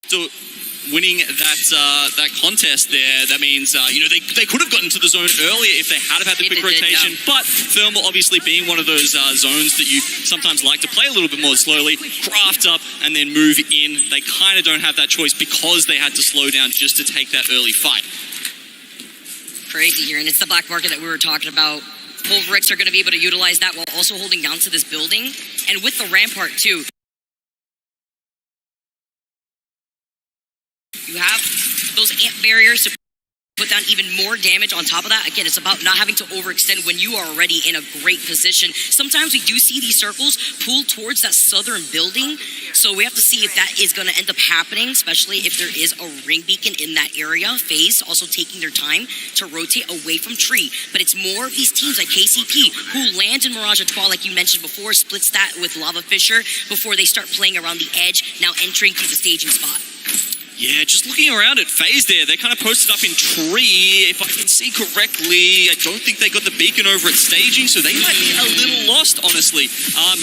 So winning that contest there, that means they could have gotten to the zone earlier if they had have had the quick rotation. But Thermal obviously being one of those zones that you sometimes like to play a little bit more slowly, craft up and then move in. They kind of don't have that choice because they had to slow down just to take that early fight. Crazy here, and it's the black market that we were talking about. Pulverix are going to be able to utilize that while also holding down to this building, and with the rampart too. You have those amp barriers to put down even more damage on top of that. Again, it's about not having to overextend when you are already in a great position. Sometimes we do see these circles pull towards that southern building, so we have to see if that is going to end up happening, especially if there is a ring beacon in that area. FaZe also taking their time to rotate away from Tree, but it's more of these teams like KCP who land in Mirage Etoile, like you mentioned before, splits that with Lava Fisher before they start playing around the edge, now entering through the staging spot. Yeah, just looking around at FaZe there, they kind of posted up in Tree. If I can see correctly, I don't think they got the beacon over at staging, so they might be a little lost, honestly.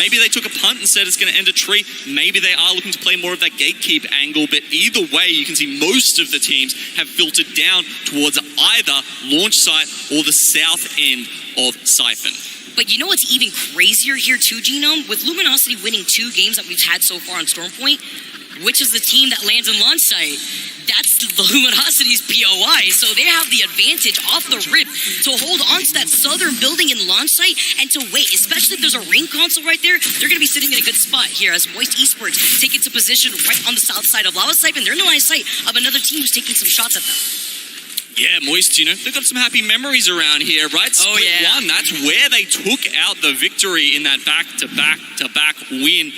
Maybe they took a punt and said it's going to end at Tree. Maybe they are looking to play more of that gatekeep angle, but either way, you can see most of the teams have filtered down towards either launch site or the south end of Siphon. But you know what's even crazier here too, Genome? With Luminosity winning 2 games that we've had so far on Stormpoint, which is the team that lands in launch site? That's the Luminosity's POI, so they have the advantage off the rip to hold on to that southern building in launch site and to wait, especially if there's a ring console right there. They're going to be sitting in a good spot here as Moist Esports take into position right on the south side of Lava Siphon. They're in the line of sight of another team who's taking some shots at them. Yeah, Moist, they've got some happy memories around here, right? Oh, yeah. One, that's where they took out the victory in that back-to-back win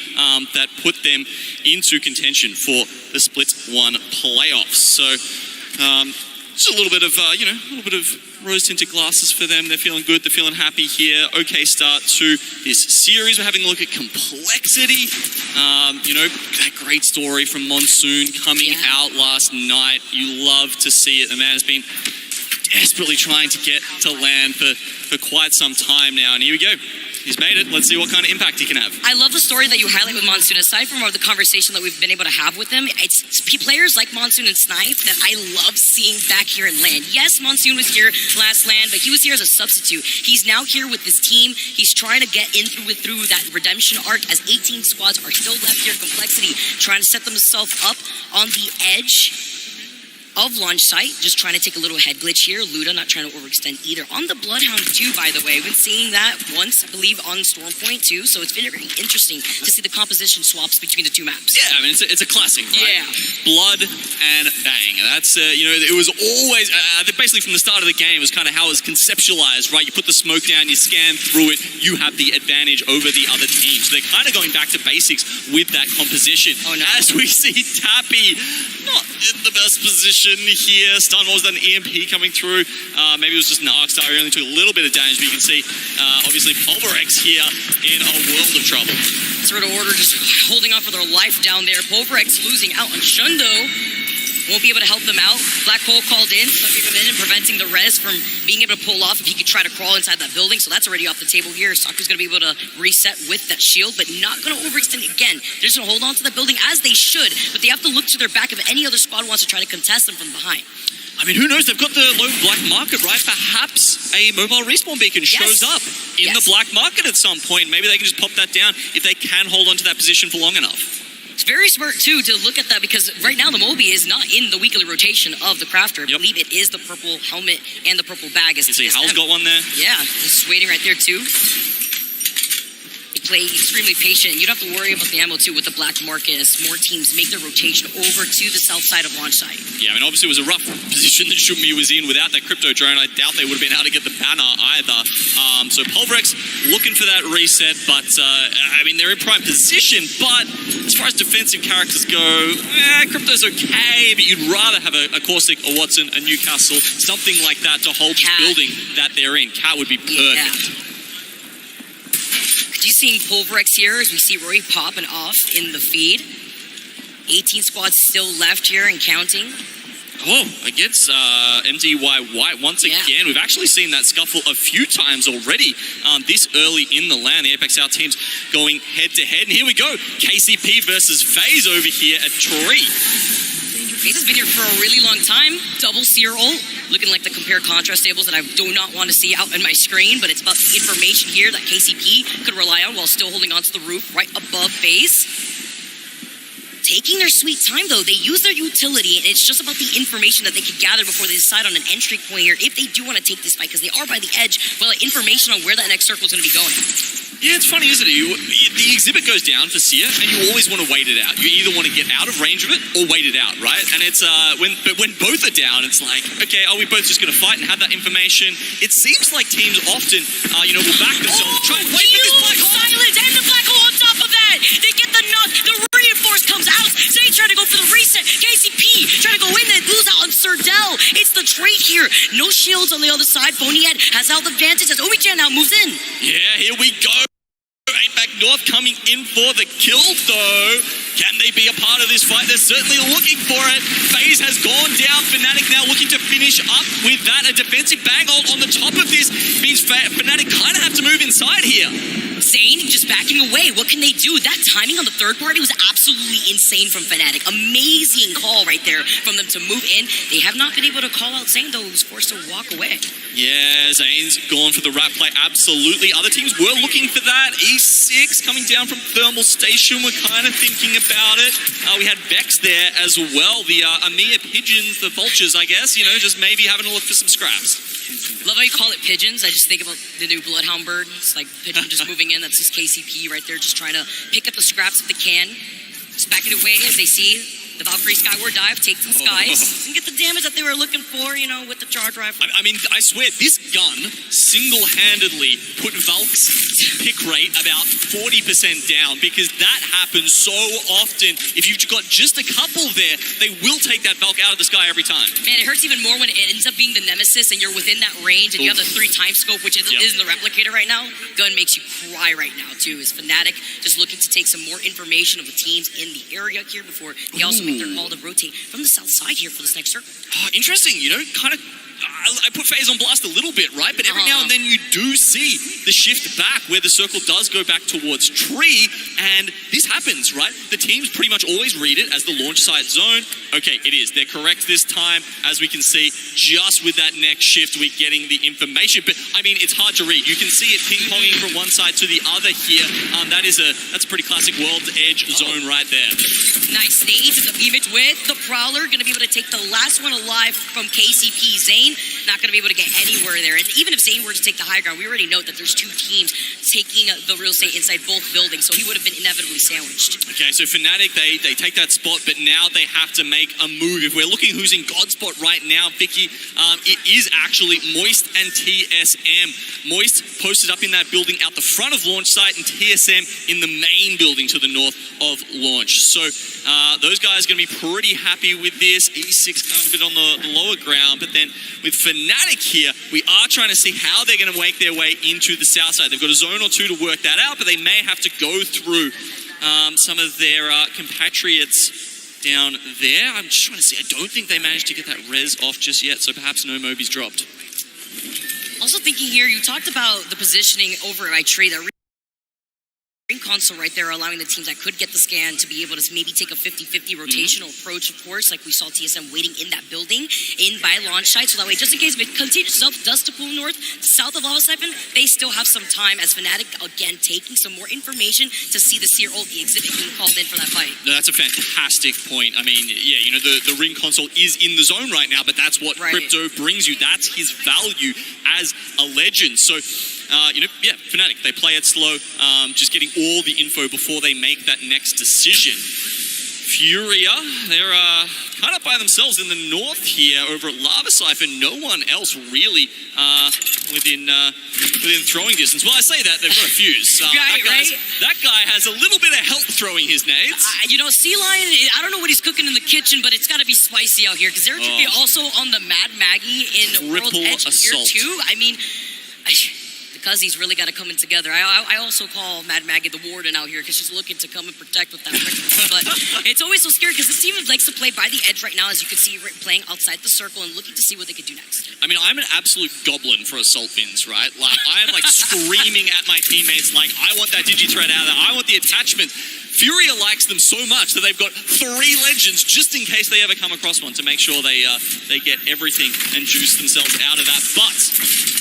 that put them into contention for the Split 1 playoffs. So, just a little bit of rose-tinted glasses for them. They're feeling good. They're feeling happy here. Okay start to this series. We're having a look at complexity. That great story from Monsoon coming out last night. You love to see it. The man has been desperately trying to get to land for quite some time now. And here we go. He's made it. Let's see what kind of impact he can have. I love the story that you highlight with Monsoon. Aside from the conversation that we've been able to have with him, it's players like Monsoon and Snipe that I love seeing back here in LAN. Yes, Monsoon was here last LAN, but he was here as a substitute. He's now here with this team. He's trying to get in through that redemption arc as 18 squads are still left here. Complexity trying to set themselves up on the edge of launch site, just trying to take a little head glitch here. Luda not trying to overextend either. On the Bloodhound too, by the way. We've been seeing that once, I believe, on Stormpoint too, so it's been very interesting to see the composition swaps between the two maps. Yeah, I mean, it's a classic, right? Yeah. Blood and bang. That's, it was always, basically from the start of the game, it was kind of how it was conceptualized, right? You put the smoke down, you scan through it, you have the advantage over the other team. So they're kind of going back to basics with that composition. Oh, no. As we see Tappy not in the best position here. Stun, what was that, an EMP coming through? Maybe it was just an Arc Star. He only took a little bit of damage, but you can see, obviously, Pulverix here in a world of trouble. Sort of order just holding on for their life down there. Pulverix losing out on Shundo. Won't be able to help them out. Black Hole called in, sucking him in and preventing the res from being able to pull off if he could try to crawl inside that building. So that's already off the table here. Saku's going to be able to reset with that shield, but not going to overextend again. They're just going to hold on to that building as they should, but they have to look to their back if any other squad wants to try to contest them from behind. I mean, who knows? They've got the low black market, right? Perhaps a mobile respawn beacon shows up in the black market at some point. Maybe they can just pop that down if they can hold on to that position for long enough. It's very smart, too, to look at that because right now the Moby is not in the weekly rotation of the Crafter. I believe it is the purple helmet and the purple bag. You see Hal's got one there? Yeah, just waiting right there, too. Play extremely patient. You don't have to worry about the ammo too with the black market as more teams make their rotation over to the south side of launch site. Yeah, I mean, obviously it was a rough position that Shummi was in without that crypto drone. I doubt they would have been able to get the banner either. So Pulverix looking for that reset, but I mean, they're in prime position, but as far as defensive characters go, crypto's okay, but you'd rather have a Corsic, a Watson, a Newcastle, something like that to hold the building that they're in. Cat would be perfect. Yeah. You seeing Pulverix here as we see Roy popping off in the feed. 18 squads still left here and counting. Oh, against MDY White once again. We've actually seen that scuffle a few times already this early in the LAN. The Apex Out teams going head-to-head. And here we go. KCP versus FaZe over here at Tree. FaZe has been here for a really long time. Double Seer ult, looking like the compare contrast tables that I do not want to see out on my screen, but it's about the information here that KCP could rely on while still holding onto the roof right above FaZe. Taking their sweet time, though. They use their utility, and it's just about the information that they could gather before they decide on an entry point here if they do want to take this fight, because they are by the edge, well, information on where that next circle is going to be going. Yeah, it's funny, isn't it? The exhibit goes down for Seer, and you always want to wait it out. You either want to get out of range of it or wait it out, right? And it's when both are down, it's like, okay, are we both just going to fight and have that information? It seems like teams often, will back themselves, try and wait for this black hole. Silence and the black hole on top of that. They get the knock. The reinforce comes out. Zayn trying to go for the reset. KCP trying to go in and lose out on Serdell. It's the trade here. No shields on the other side. Phonyhead has out the advantage as Obi-Chan now moves in. Yeah, here we go. Right back north coming in for the kill, though. Can they be a part of this fight? They're certainly looking for it. FaZe has gone down. Fnatic now looking to finish up with that. A defensive bang ult on the top of this means Fnatic kind of have to move inside here. Zayn just backing away. What can they do? That timing on the third party was absolutely insane from Fnatic. Amazing call right there from them to move in. They have not been able to call out Zayn, though, who's forced to walk away. Yeah, Zayn's gone for the rat play, absolutely. Other teams were looking for that. E6 coming down from Thermal Station. We're kind of thinking about it. We had Vex there as well. The Amir Pigeons, the Vultures, I guess, just maybe having a look for some scraps. Love how you call it pigeons. I just think about the new Bloodhound bird. It's like pigeon just moving in. That's just KCP right there, just trying to pick up the scraps if they can. Just back it away as they see the Valkyrie Skyward Dive take some skies and get the damage that they were looking for, with the charge rifle. I mean, I swear, this gun single-handedly put Valk's pick rate about 40% down, because that happens so often. If you've got just a couple there, they will take that Valk out of the sky every time. Man, it hurts even more when it ends up being the Nemesis and you're within that range and you have the 3-time scope, which isn't the replicator right now. Gun makes you cry right now, too. Is Fnatic just looking to take some more information of the teams in the area here before they also make their call to rotate from the south side here for this next circle. Interesting, kind of. I put FaZe on blast a little bit, right? But every now and then you do see the shift back where the circle does go back towards tree, and this happens, right? The teams pretty much always read it as the launch site zone. Okay, it is. They're correct this time. As we can see, just with that next shift, we're getting the information. But, I mean, it's hard to read. You can see it ping-ponging from one side to the other here. That's a pretty classic World's Edge zone right there. Nice stage with the image with the Prowler. Going to be able to take the last one alive from KCP. Zayn not going to be able to get anywhere there. And even if Zayn were to take the high ground, we already know that there's two teams taking the real estate inside both buildings, so he would have been inevitably sandwiched. Okay, so Fnatic, they take that spot, but now they have to make a move. If we're looking who's in God spot right now, Vicky, it is actually Moist and TSM. Moist posted up in that building out the front of launch site, and TSM in the main building to the north of launch. So those guys are going to be pretty happy with this. E6 kind of a bit on the lower ground, but then with Fnatic here, we are trying to see how they're going to make their way into the south side. They've got a zone or two to work that out, but they may have to go through some of their compatriots down there. I'm just trying to see. I don't think they managed to get that res off just yet, so perhaps no Moby's dropped. Also thinking here, you talked about the positioning over by tree. That ring console right there, allowing the teams that could get the scan to be able to maybe take a 50-50 rotational approach, of course, like we saw TSM waiting in that building in by launch site, so that way, just in case if it continues does to pull north to south of Lava Siphon, they still have some time as Fnatic, again, taking some more information to see the Seer ult, the exhibit being called in for that fight. No, that's a fantastic point. I mean, yeah, the ring console is in the zone right now, but that's what Crypto brings you. That's his value as a legend. So, Fnatic, they play it slow, just getting all the info before they make that next decision. Furia, they're kind of by themselves in the north here over at Lava Siphon. No one else really within throwing distance. Well, I say that, they've got a fuse. That guy has a little bit of help throwing his nades. Sea Lion, I don't know what he's cooking in the kitchen, but it's got to be spicy out here, because they're also on the Mad Maggie in World Edge here too. I mean, Cuzzy's really got to come in together. I also call Mad Maggie the warden out here because she's looking to come and protect with that microphone. But it's always so scary because this team likes to play by the edge right now, as you can see, playing outside the circle and looking to see what they could do next. I mean, I'm an absolute goblin for assault bins, right? Like, I am like screaming at my teammates, like, I want that digi-thread out of there. I want the attachment. Furia likes them so much that they've got 3 legends just in case they ever come across one to make sure they get everything and juice themselves out of that. But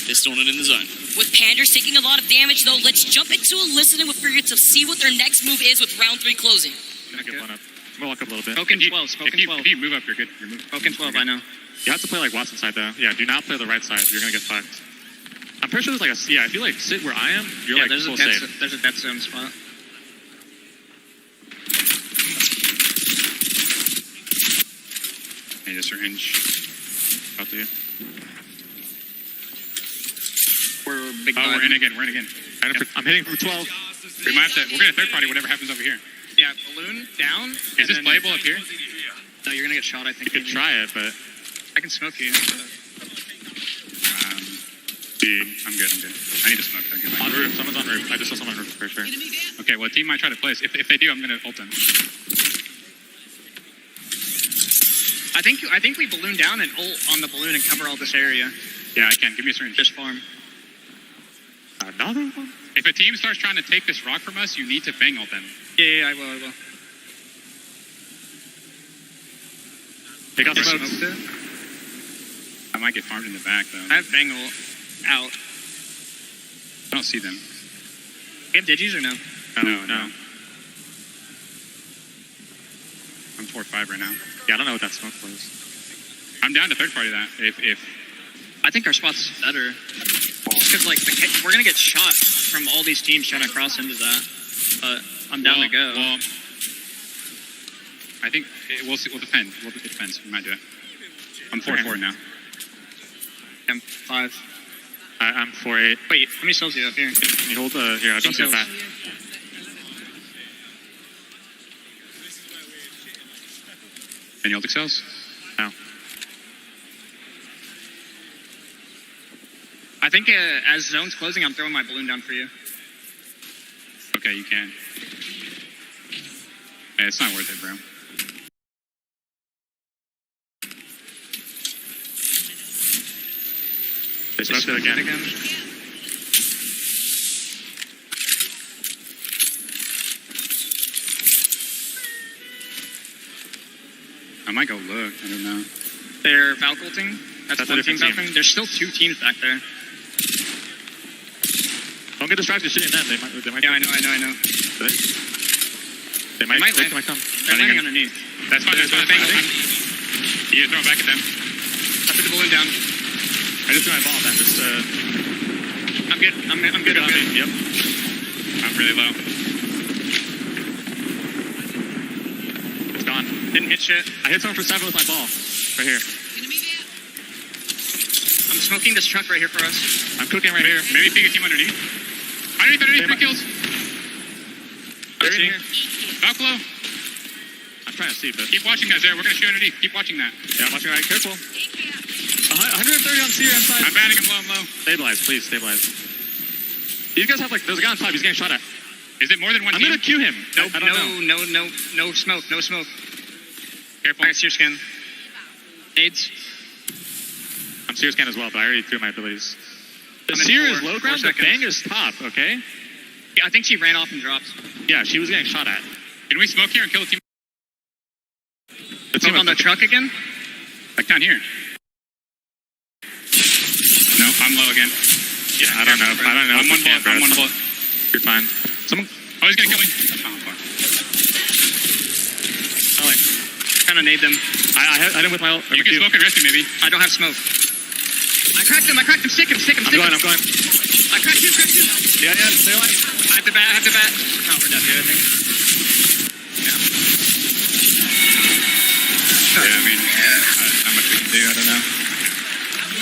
they're still not in the zone. With Panders taking a lot of damage, though, let's jump into a listening with Furia to see what their next move is with round 3 closing. Get one up. We'll walk up a little bit. Spoken 12, spoken 12. If you move up, you're good. You're moving. Spoken 12, I know. You have to play like Watson side though. Yeah, do not play the right side. You're gonna get fucked. I'm pretty sure there's like a if you like sit where I am, you're like there's full a death, safe. there's a death zone spot. Hey, just range. Out to you. We're big. Oh, we're in again. We're in again. I'm hitting from 12. We might have to. We're gonna third party whatever happens over here. Yeah, balloon down. Is this playable up here? No, you're gonna get shot. I think. You could try it, but I can smoke you. I'm good. I need to smoke. On roof. Someone's on roof. I just saw someone on roof for sure. Okay, well, team might try to place. If they do, I'm gonna ult them. I think we balloon down and ult on the balloon and cover all this area. Yeah, I can. Give me a syringe. Just farm. Another one? If a team starts trying to take this rock from us, you need to bang ult them. Yeah, I will. They got Smoked smoked. it. I might get farmed in the back though. I have Bangle out. I don't see them. You have digis or no? No. I'm 4-5 right now. Yeah, I don't know what that smoke was. I'm down to third party that. If I think our spot's better. Because like we're gonna get shot from all these teams trying to cross into that. But I'm down to go. Well, I think we'll see. We'll defend. It depends. We might do it. I'm 4-4 now. I'm 5. I'm 4-8. Wait, how many souls do you have here? Can you hold the here? I don't see that. Any ult cells? No. I think as zone's closing, I'm throwing my balloon down for you. Okay, you can. Yeah, it's not worth it, bro. They smoked it again. I might go look. I don't know. They're Valculting. That's one team team. Valculting. There's still 2 teams back there. Don't get distracted shooting them. They might. Yeah, I know. They might land. come. They're landing underneath. That's fine. You throw it back at them. I put the balloon down. I just threw my ball then. Just I'm good. I'm good. Yep. I'm really low. It's gone. Didn't hit shit. I hit someone for 7 with my ball. Right here. I'm smoking this truck right here for us. I'm cooking right here. Maybe peek a team underneath. Underneath, 3 kills. They're in here. Buffalo. I'm trying to see, but keep watching, guys. There, we're gonna shoot underneath. Keep watching that. Yeah, I'm watching right. Careful. 130 on Seer inside. I'm banning him low. I'm low. Stabilize, please. Stabilize. These guys have like. There's a guy on top. He's getting shot at. Is it more than one team? I'm gonna queue him. No smoke. No smoke. Careful. I got Seer scan. AIDS. I'm Seer scan as well, but I already threw my abilities. The Seer is low ground. The Bang is top. Okay. Yeah, I think she ran off and dropped. Yeah, she was getting shot at. Can we smoke here and kill the team? The team on the truck again? Like down here. No, I'm low again. Yeah, I don't know. I'm one bullet. You're fine. Someone. Oh, he's gonna kill me. Oh, fuck. Oh, wait. Trying to nade them. I hit him with my ult. You can smoke and rescue maybe. I don't have smoke. I cracked him. Stick him. I'm going. I cracked you. Yeah, stay alive. I have the bat. Oh, we're done here, I think. Yeah. Yeah, I mean, not much we can do. I don't know.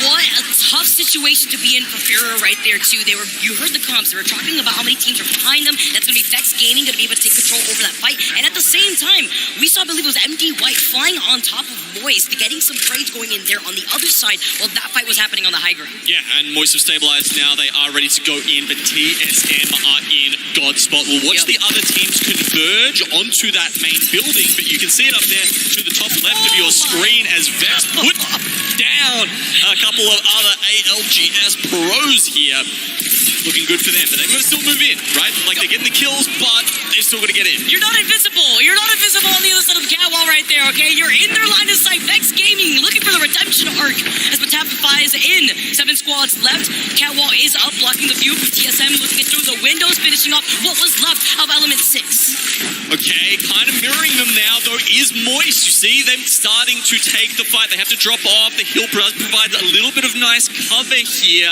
What a tough situation to be in for Furor right there too. You heard the comps. They were talking about how many teams are behind them. That's going to be Vex Gaming going to be able to take control over that fight. And at the same time, we saw, I believe it was MD White flying on top of Moist, getting some trades going in there on the other side while that fight was happening on the high ground. Yeah, and Moist have stabilized now. They are ready to go in, but TSM are in God spot. We'll watch the other teams converge onto that main building, but you can see it up there to the top left of your screen as Vex put down a couple of other ALGs pros here. Looking good for them, but they're going to still move in, right? Like, they're getting the kills, but they're still going to get in. You're not invisible. You're not invisible on the other side of the catwall right there, okay? You're in their line of sight. Vex Gaming looking for the redemption arc as Matapify is in. 7 squads left. Catwall is up, blocking the view from TSM, looking it through the windows, finishing off what was left of Element 6. Okay, kind of mirroring them now, though, is Moist. You see them starting to take the fight. They have to drop off. The hill provides a little bit of nice cover here.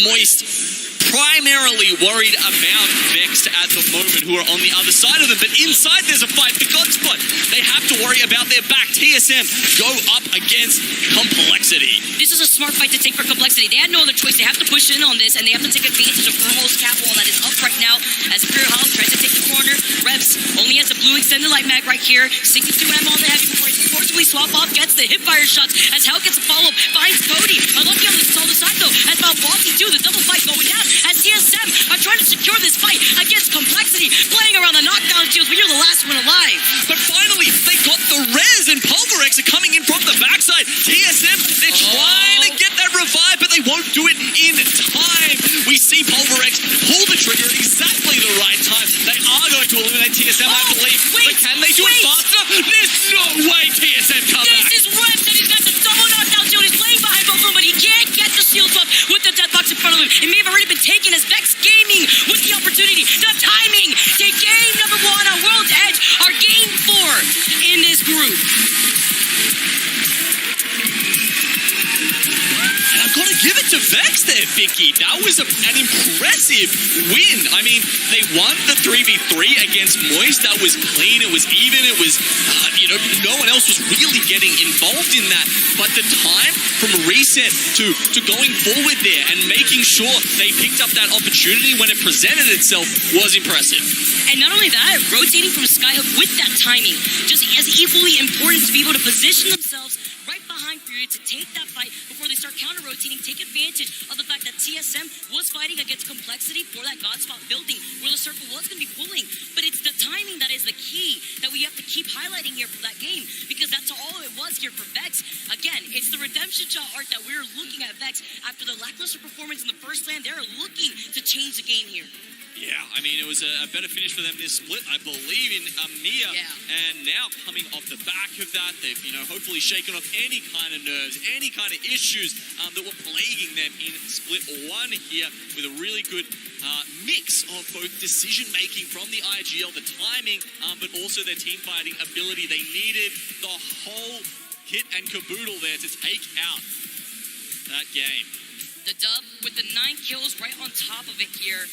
Moist primarily worried about Vexed at the moment, who are on the other side of them. But inside there's a fight for Godspot. They have to worry about their back. TSM go up against Complexity. This is a smart fight to take for Complexity. They had no other choice. They have to push in on this, and they have to take advantage of Furhol's catwall that is up right now as Pure House tries to take the corner. Reps only has a blue extended light mag right here. 62 ammo on the heavy before he forcibly swap off, gets the hipfire shots as Hell gets a follow-up, finds Cody. Unlucky on the other side though, as Malbossy too, the double fight going down. As TSM are trying to secure this fight against Complexity, playing around the knockdown shields, but you're the last one alive. But finally, they got the res, and Pulverex are coming in from the backside. TSM, they're trying to get that revive, but they won't do it in time. We see Pulverex pull the trigger at exactly the right time. They are going to eliminate TSM, I believe. But can they do it fast enough? There's no way TSM come back. This is Reps, and he's got the double knockdown shield. He's playing behind both of them, but he can't get the shield swap with the death box in front of him. It may have already been taken as Vex Gaming with the opportunity, the timing to game number 1 on World's Edge are game 4 in this group. And I've got to give it to Vex there, Vicky. That was an impressive win. I mean, they won the 3v3 against Moist. That was clean. It was even. It was, no one else was really getting involved in that. But the time from reset to going forward there and making sure they picked up that opportunity when it presented itself was impressive. And not only that, rotating from Skyhook with that timing, just as equally important to be able to position themselves right behind Fury to take that fight before they start counter-rotating, take advantage of the fact that TSM was fighting against Complexity for that Godspot building where the circle was going to be pulling. But it's the timing that is the key that we have to keep highlighting here for that game, because that's all it was here for Vex. Again, it's the redemption shot art that we're looking at Vex after the lackluster performance in the first land. They're looking to change the game here. Yeah, I mean, it was a better finish for them this split, I believe, in EMEA. Yeah. And now coming off the back of that, they've, hopefully shaken off any kind of nerves, any kind of issues that were plaguing them in split 1 here, with a really good mix of both decision-making from the IGL, the timing, but also their team fighting ability. They needed the whole hit and caboodle there to take out that game. The dub with the 9 kills right on top of it here.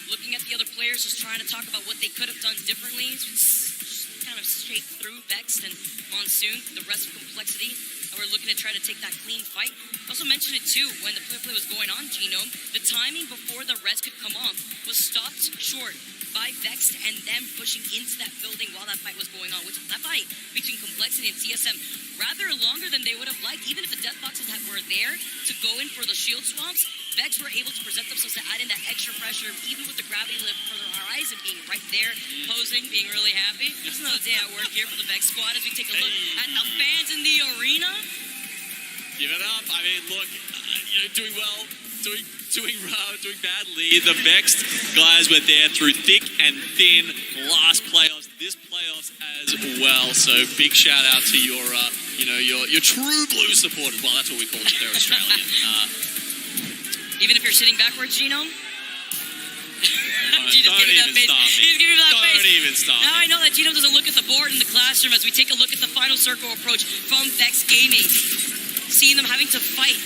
Looking at the other players, just trying to talk about what they could have done differently. Just kind of straight through Vex and Monsoon, the rest of Complexity. And we're looking to try to take that clean fight. I also mentioned it too, when the play was going on, Genome, the timing before the res could come off was stopped short by Vex and them pushing into that building while that fight was going on, which that fight between Complexity and TSM rather longer than they would have liked. Even if the death boxes were there to go in for the shield swaps, Vex were able to present themselves to add in that extra pressure, even with the gravity lift for the horizon being right there, posing, being really happy. It's another day at work here for the Vex squad as we take a look at the fans in the arena. Give it up. I mean, look, doing well, doing badly. The Vexed guys were there through thick and thin last playoffs, this playoffs as well. So big shout out to your true blue supporters. Well, that's what we call them. They're Australian. Even if you're sitting backwards, Genome? Don't even stop. Now I know that Genome doesn't look at the board in the classroom as we take a look at the final circle approach from Vex Gaming. Seeing them having to fight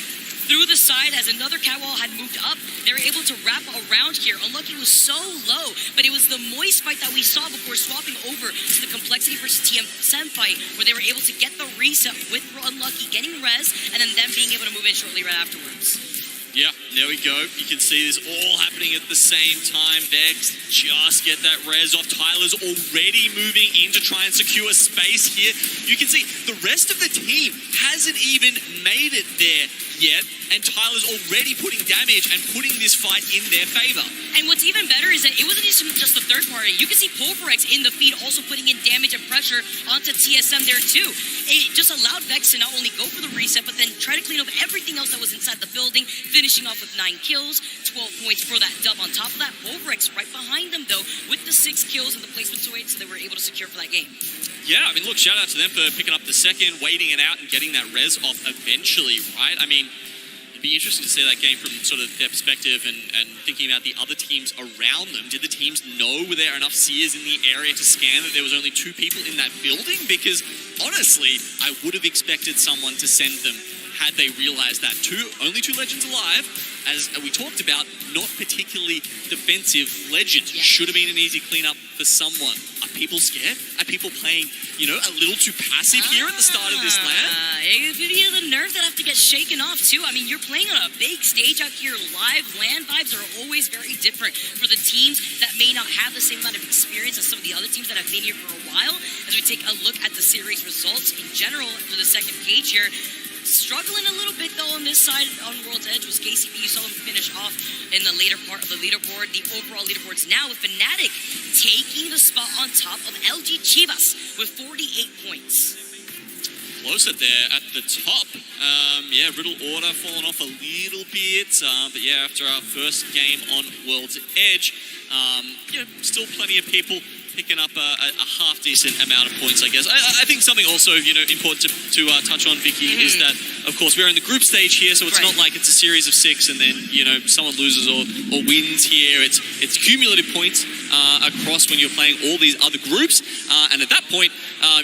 through the side as another catwall had moved up. They were able to wrap around here. Unlucky was so low, but it was the Moist fight that we saw before swapping over to the Complexity versus TM7 fight, where they were able to get the reset with Unlucky getting res, and then them being able to move in shortly right afterwards. Yeah, there we go. You can see this all happening at the same time. Vex just get that res off. Tyler's already moving in to try and secure space here. You can see the rest of the team hasn't even made it there yet, and Tyler's already putting damage and putting this fight in their favor. And what's even better is that it wasn't just the third party. You can see Pulverex in the feed also putting in damage and pressure onto TSM there too. It just allowed Vex to not only go for the reset, but then try to clean up everything else that was inside the building, finishing off with 9 kills, 12 points for that dub. On top of that, Pulverex right behind them though, with the 6 kills and the placement to 8, so they were able to secure for that game. Yeah, I mean, look, shout out to them for picking up the second, waiting it out, and getting that res off eventually, right? I mean, it'd be interesting to see that game from sort of their perspective and thinking about the other teams around them. Did the teams know were there enough seers in the area to scan that there was only 2 people in that building? Because, honestly, I would have expected someone to send them had they realized that only 2 legends alive, as we talked about, not particularly defensive legends. Yeah. Should have been an easy cleanup for someone. Are people scared? Are people playing, a little too passive here at the start of this LAN? It could be the nerves that have to get shaken off too. I mean, you're playing on a big stage out here live. LAN vibes are always very different for the teams that may not have the same amount of experience as some of the other teams that have been here for a while. As we take a look at the series results in general for the second cage here, struggling a little bit though on this side on World's Edge was KCP. You saw them finish off in the later part of the leaderboard. The overall leaderboards now with Fnatic taking the spot on top of LG Chivas with 48 points. Closer there at the top. Riddle Order falling off a little bit. But yeah, after our first game on World's Edge, still plenty of people picking up a half-decent amount of points, I guess. I think something also, important to touch on, Vicky, is that, of course, we're in the group stage here, so it's not like it's a series of 6 and then, someone loses or wins here. It's cumulative points across when you're playing all these other groups. And at that point,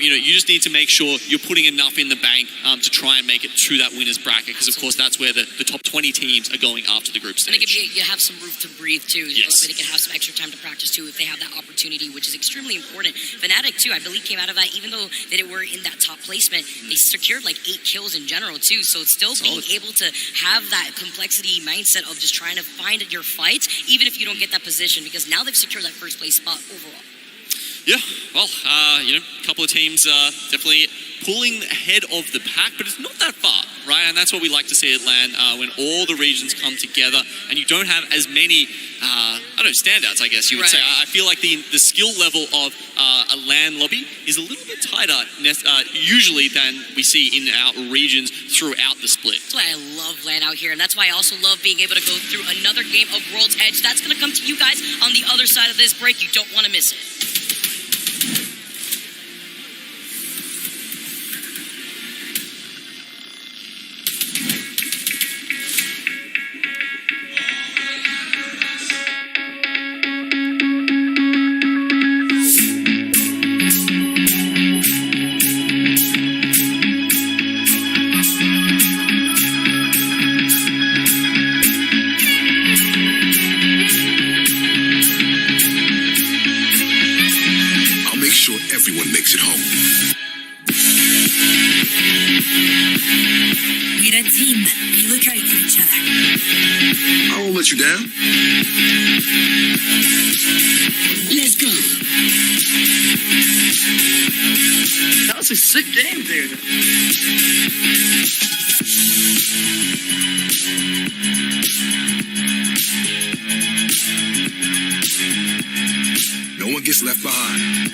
you just need to make sure you're putting enough in the bank to try and make it to that winner's bracket, because, of course, that's where the top 20 teams are going after the group stage. And you have some room to breathe, too. Yes. So they can have some extra time to practice, too, if they have that opportunity, which is extremely important. Fnatic, too, I believe came out of that, even though they were in that top placement, they secured like 8 kills in general, too. So it's still being able to have that complexity mindset of just trying to find your fights, even if you don't get that position, because now they've secured that first place spot overall. Yeah, well, a couple of teams definitely pulling ahead of the pack, but it's not that far, right? And that's what we like to see at LAN, when all the regions come together and you don't have as many, standouts, I guess you would say. I feel like the skill level of a LAN lobby is a little bit tighter usually than we see in our regions throughout the split. That's why I love LAN out here, and that's why I also love being able to go through another game of World's Edge. That's going to come to you guys on the other side of this break. You don't want to miss it. Everyone makes it home. We're a team. We look out for each other. I won't let you down. Let's go. That was a sick game, dude. No one gets left behind.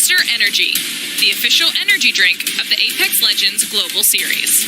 Monster Energy, the official energy drink of the Apex Legends Global Series.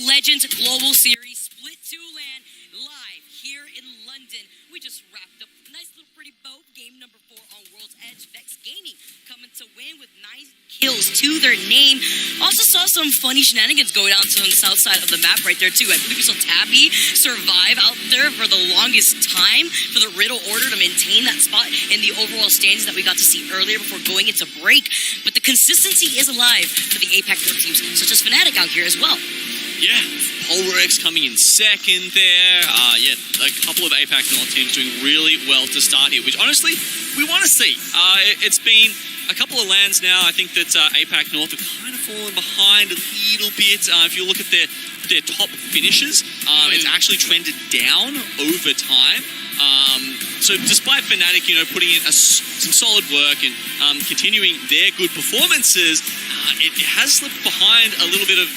Legends Global Series Split 2 LAN live here in London. We just wrapped up a nice little pretty boat. Game number 4 on World's Edge. Vex Gaming coming to win with 9 kills to their name. Also saw some funny shenanigans going on on the south side of the map right there too. I believe we saw Tabby survive out there for the longest time for the Riddle order to maintain that spot in the overall standings that we got to see earlier before going into break. But the consistency is alive for the APAC teams such as Fnatic out here as well. Yeah, Polrex coming in second there. A couple of APAC North teams doing really well to start here, which honestly, we want to see. It's been a couple of lands now. I think that APAC North have kind of fallen behind a little bit. If you look at their top finishes, it's actually trended down over time. So despite Fnatic, putting in some solid work and continuing their good performances, it has slipped behind a little bit of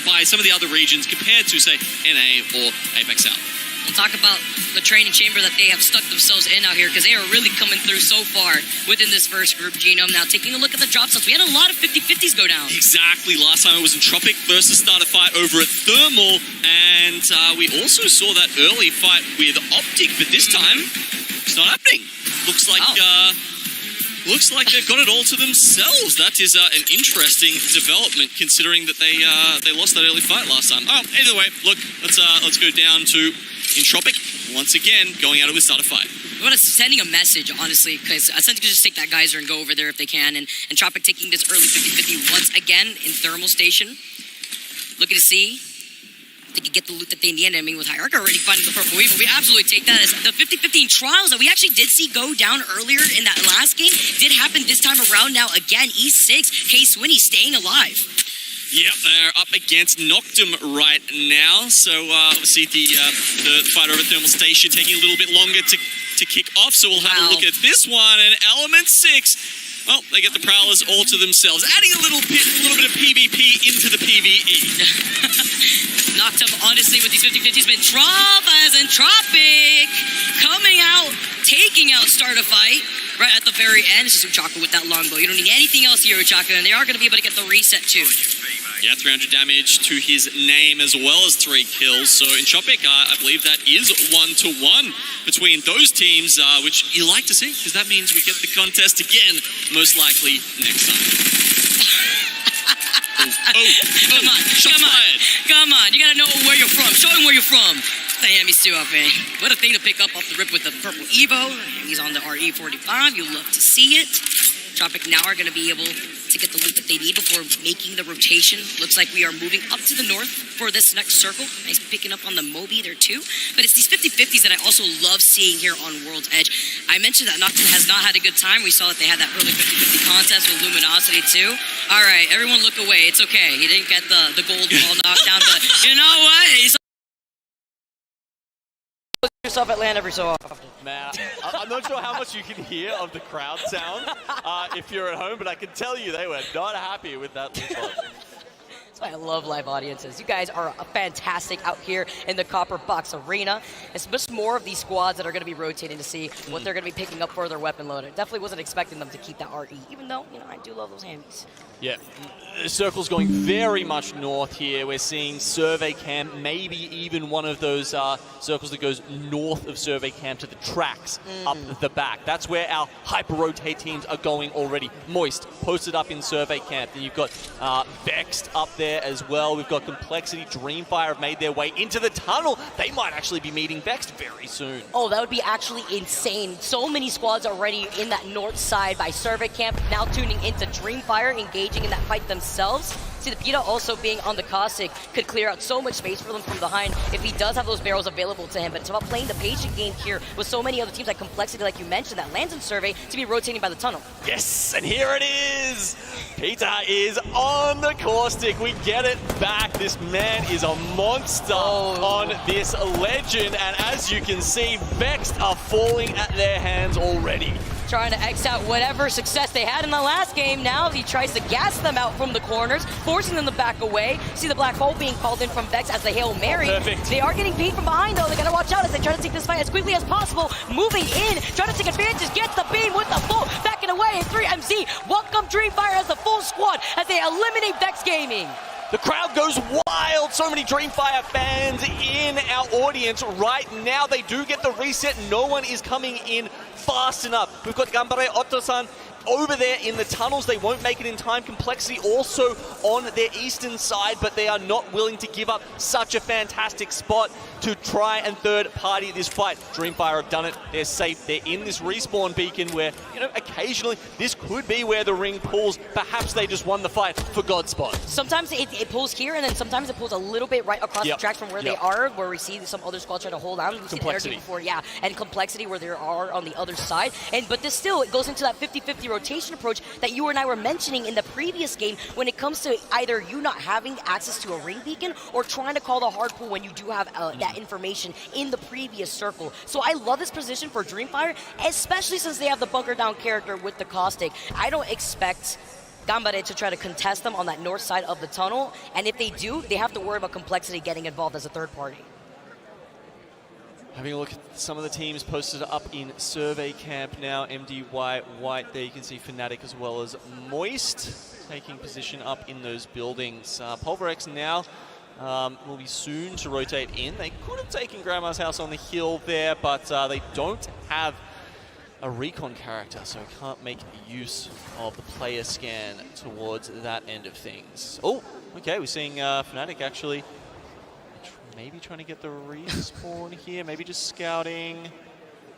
by some of the other regions compared to, say, NA or Apex South. We'll talk about the training chamber that they have stuck themselves in out here because they are really coming through so far within this first group, Genome. Now, taking a look at the drop stops, we had a lot of 50-50s go down. Exactly. Last time it was Entropic versus started fight over at Thermal, and we also saw that early fight with Optic, but this time it's not happening. Looks like they've got it all to themselves. That is an interesting development, considering that they lost that early fight last time. Oh, either way, look, let's go down to Entropic once again going at it with starter fight. We want to sending a message, honestly, because I think just take that geyser and go over there if they can. And Entropic taking this early 50-50 once again in Thermal Station. Looking to see if they can get the loot that they need. I mean, with Hierarch already finding the purple weave, but we absolutely take that as the 50-50 trials that we actually did see go down earlier in that last game did happen this time around. Now again, E6, K-Swinny staying alive. Yep, they're up against Noctum right now. So obviously the fight over Thermal Station taking a little bit longer to kick off. So we'll have a look at this one. And Element 6, well, they get the Prowlers all to themselves, adding a little bit of PvP into the PvE. Noctum, honestly, with these 50-50s, been Trop as Entropic coming out, taking out Starter Fight right at the very end. It's just Uchaka with that longbow. You don't need anything else here, Uchaka, and they are going to be able to get the reset too. Yeah, 300 damage to his name as well as 3 kills. So Entropic, I believe that is 1-1 between those teams, which you like to see, because that means we get the contest again, most likely next time. Come on. You gotta know where you're from. Show him where you're from. Miami's too up, man. What a thing to pick up off the rip with the purple Evo. He's on the RE45. You'll love to see it. Tropic now are going to be able to get the loot that they need before making the rotation. Looks like we are moving up to the north for this next circle. Nice picking up on the Moby there too. But it's these 50-50s that I also love seeing here on World's Edge. I mentioned that Nocturne has not had a good time. We saw that they had that early 50-50 contest with Luminosity too. All right, everyone look away. It's okay. He didn't get the gold ball knocked down, but you know what? He's yourself at land every so often. Man, I'm not sure how much you can hear of the crowd sound if you're at home, but I can tell you they were not happy with that response. That's why I love live audiences. You guys are fantastic out here in the Copper Box Arena. It's just more of these squads that are going to be rotating to see what they're going to be picking up for their weapon load. I definitely wasn't expecting them to keep that RE, even though, you know, I do love those hammies. Yeah, the circle's going very much north here. We're seeing Survey Camp, maybe even one of those circles that goes north of Survey Camp to the tracks up the back. That's where our hyper-rotate teams are going already. Moist, posted up in Survey Camp. Then you've got Vexed up there as well. We've got Complexity, Dreamfire have made their way into the tunnel. They might actually be meeting Vexed very soon. Oh, that would be actually insane. So many squads already in that north side by Survey Camp, now tuning into Dreamfire, engaging in that fight themselves. See, the PETA also being on the Caustic could clear out so much space for them from behind if he does have those barrels available to him. But it's about playing the patient game here with so many other teams like Complexity, like you mentioned, that lands in Survey to be rotating by the tunnel. Yes, and here it is. PETA is on the Caustic. We get it back. This man is a monster on this legend. And as you can see, Vexed are falling at their hands already. trying to X out whatever success they had in the last game. Now he tries to gas them out from the corners, forcing them to back away. See the black hole being called in from Vex as the Hail Mary. Perfect. They are getting beat from behind though. They gotta watch out as they try to take this fight as quickly as possible. Moving in, trying to take advantage, gets the beam with the full, backing away. And 3MZ welcome Dreamfire as the full squad as they eliminate Vex Gaming. The crowd goes wild. So many Dreamfire fans in our audience right now. They do get the reset. No one is coming in fast enough. We've got Gambare Otto-san over there in the tunnels. They won't make it in time. Complexity also on their eastern side, but they are not willing to give up such a fantastic spot to try and third party this fight. Dreamfire have done it. They're safe. They're in this respawn beacon where, you know, occasionally this could be where the ring pulls. Perhaps they just won the fight for God's spot. Sometimes it pulls here, and then sometimes it pulls a little bit right across the tracks from where they are, where we see some other squads try to hold on. We've seen Energy before, and Complexity where they are on the other side. But this still, it goes into that 50-50 rotation approach that you and I were mentioning in the previous game when it comes to either you not having access to a ring beacon or trying to call the hard pull when you do have that information in the previous circle. So I love this position for Dreamfire, especially since they have the bunker down character with the Caustic. I don't expect Gambare to try to contest them on that north side of the tunnel, and if they do, they have to worry about Complexity getting involved as a third party. Having a look at some of the teams posted up in survey camp now. MDY White, there you can see Fnatic as well as Moist taking position up in those buildings. Pulverex now will be soon to rotate in. They could have taken Grandma's house on the hill there, but they don't have a recon character, so can't make use of the player scan towards that end of things. Oh, okay, we're seeing Fnatic actually maybe trying to get the respawn here, maybe just scouting.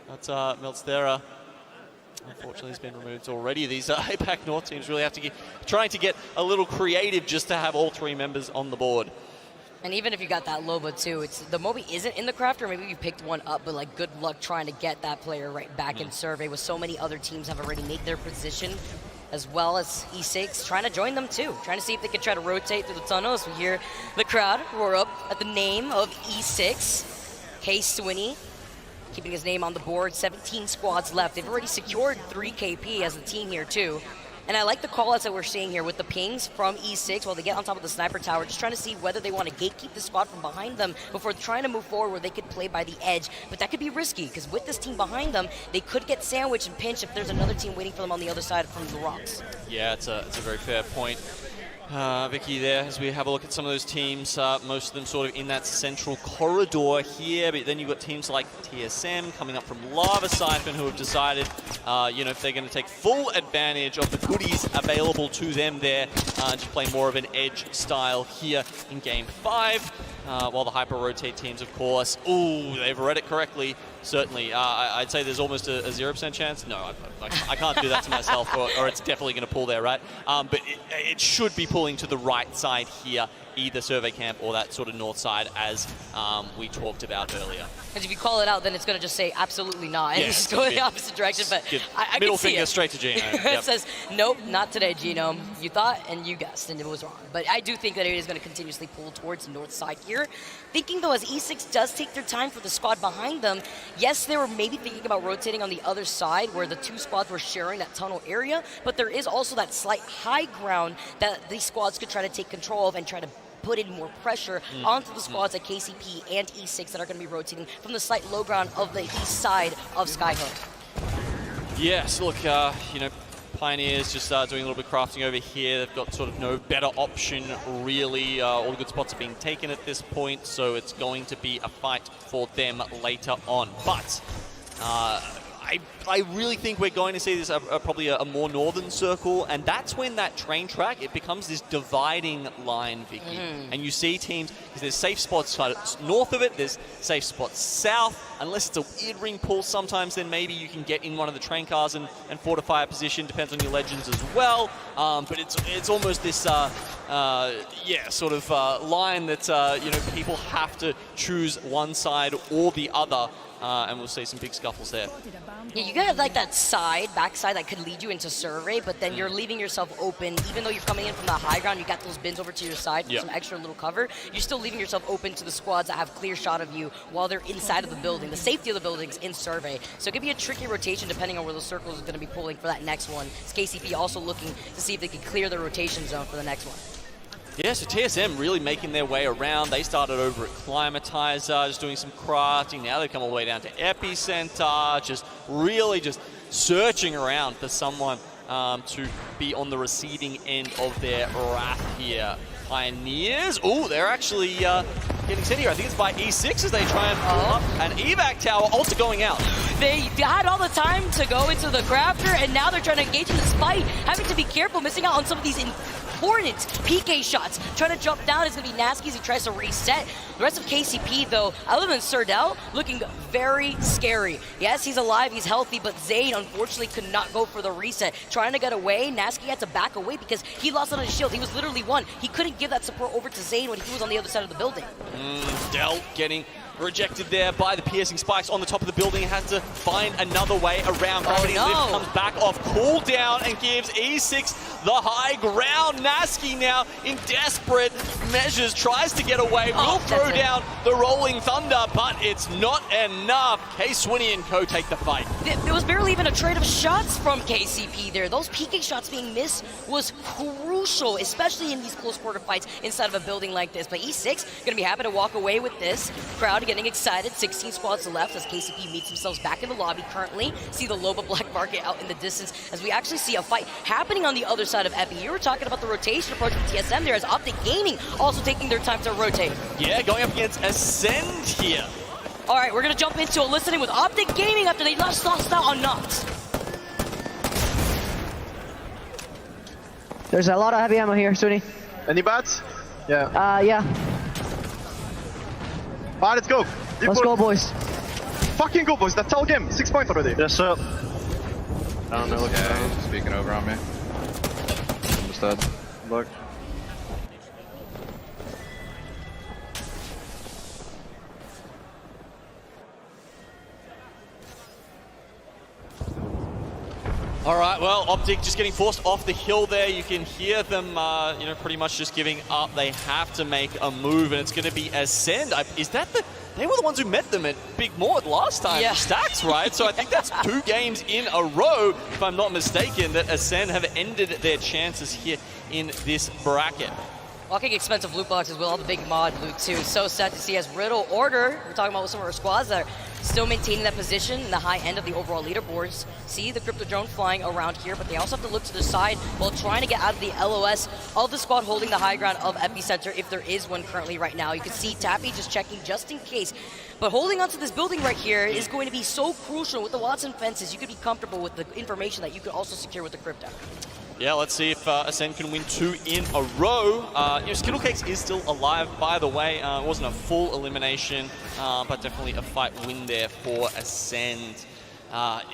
That's Meltzera. Unfortunately, has been removed already. These APAC North teams really have to get, trying to get a little creative just to have all three members on the board. And even if you got that Loba too, it's the Moby isn't in the craft, or maybe you picked one up, but like good luck trying to get that player right back in survey with so many other teams have already made their position, as well as E6 trying to join them too, trying to see if they can try to rotate through the tunnels. We hear the crowd roar up at the name of E6. K Swinny keeping his name on the board, 17 squads left. They've already secured 3 KP as a team here too. And I like the call-outs that we're seeing here with the pings from E6 while they get on top of the sniper tower, just trying to see whether they want to gatekeep the squad from behind them before trying to move forward where they could play by the edge. But that could be risky, because with this team behind them, they could get sandwiched and pinched if there's another team waiting for them on the other side from the rocks. Yeah, it's a very fair point. Vicky there, as we have a look at some of those teams, most of them sort of in that central corridor here, but then you've got teams like TSM coming up from Lava Siphon who have decided, you know, if they're going to take full advantage of the goodies available to them there, to play more of an edge style here in Game 5, while the hyper-rotate teams, of course, ooh, they've read it correctly. Certainly, I'd say there's almost a 0% chance. No, I can't do that to myself, or it's definitely going to pull there, right? But it should be pulling to the right side here, either survey camp or that sort of north side, as we talked about earlier. Because if you call it out, then it's going to just say absolutely not, and just go in the opposite direction. But I middle can see finger it. straight to Genome. It Yep. says, nope, not today, Genome. You thought and you guessed, and it was wrong. But I do think that it is going to continuously pull towards the north side here. Thinking, though, as E6 does take their time for the squad behind them, yes, they were maybe thinking about rotating on the other side where the two squads were sharing that tunnel area, but there is also that slight high ground that these squads could try to take control of and try to put in more pressure onto the squads like KCP and E6 that are going to be rotating from the slight low ground of the east side of Skyhook. Yes, look, you know, Pioneers just doing a little bit of crafting over here. They've got sort of no better option, really. All the good spots are being taken at this point, so it's going to be a fight for them later on. But I really think we're going to see this probably a more northern circle, and that's when that train track, it becomes this dividing line, Vicky. And you see teams, because there's safe spots north of it, there's safe spots south. Unless it's a weird ring pull, sometimes then maybe you can get in one of the train cars and fortify a position, depends on your legends as well. But it's almost this, sort of line that, you know, people have to choose one side or the other and we'll see some big scuffles there. Yeah, you got like that backside that could lead you into survey, but then you're leaving yourself open. Even though you're coming in from the high ground, you got those bins over to your side for some extra little cover. You're still leaving yourself open to the squads that have clear shot of you while they're inside of the building. The safety of the building's in survey, so it could be a tricky rotation depending on where those circles is going to be pulling for that next one. It's KCP also looking to see if they can clear the rotation zone for the next one. Yeah, so TSM really making their way around. They started over at Climatizer, just doing some crafting. Now they've come all the way down to Epicenter, just really just searching around for someone to be on the receiving end of their wrath here. Pioneers, oh, they're actually getting sent here. I think it's by E6 as they try and pull up an evac tower, also going out. They had all the time to go into the crafter, and now they're trying to engage in this fight, having to be careful, missing out on some of these important PK shots. Trying to jump down is going to be Nasky as he tries to reset. The rest of KCP, though, other than Serdell, looking very scary. Yes, he's alive, he's healthy, but Zayn, unfortunately, could not go for the reset. Trying to get away, Nasky had to back away because he lost on his shield. He was literally one. He couldn't give that support over to Zayn when he was on the other side of the building. Dell getting rejected there by the piercing spikes on the top of the building. Has to find another way around. Gravity Lift comes back off cooldown and gives E6 the high ground. Nasky now in desperate measures tries to get away. Will throw down the Rolling Thunder, but it's not enough. K-Swinny and co take the fight. There was barely even a trade of shots from KCP there. Those PK shots being missed was crucial, especially in these close quarter fights inside of a building like this. But E6 going to be happy to walk away with this. Crowd getting excited. 16 squads left as KCP meets themselves back in the lobby currently. See the Loba Black Market out in the distance as we actually see a fight happening on the other side of Epi. You were talking about the rotation approach from TSM there as Optic Gaming also taking their time to rotate. Yeah, going up against Ascend here. All right, we're going to jump into a listening with Optic Gaming after they lost out on Nox. There's a lot of heavy ammo here, Sunny. Any bats? Yeah. Yeah. Alright, let's go. Let's go, boys. Fucking go, boys. That's all game. 6 points already. Yes, sir. I don't know. Yeah, he's speaking over on me. Understood. Look. All right, well, Optic just getting forced off the hill there. You can hear them, pretty much just giving up. They have to make a move, and it's going to be Ascend. They were the ones who met them at Big Mort last time. Yeah. Stacks, right? So I think that's 2 games in a row, if I'm not mistaken, that Ascend have ended their chances here in this bracket. Walking expensive loot boxes with all the big mod loot too. So sad to see as Riddle Order, we're talking about some of our squads that are still maintaining that position in the high end of the overall leaderboards. See the crypto drone flying around here, but they also have to look to the side while trying to get out of the LOS of the squad holding the high ground of Epicenter if there is one currently right now. You can see Tappy just checking just in case. But holding onto this building right here is going to be so crucial with the Watson fences. You could be comfortable with the information that you could also secure with the crypto. Yeah, let's see if Ascend can win 2 in a row. Skittlecakes is still alive, by the way. It wasn't a full elimination, but definitely a fight win there for Ascend.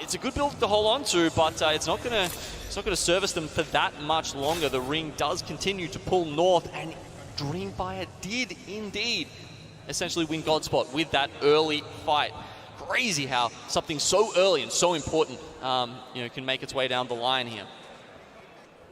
It's a good build to hold on to, but it's not gonna service them for that much longer. The ring does continue to pull north, and Dreamfire did indeed essentially win Godspot with that early fight. Crazy how something so early and so important, can make its way down the line here.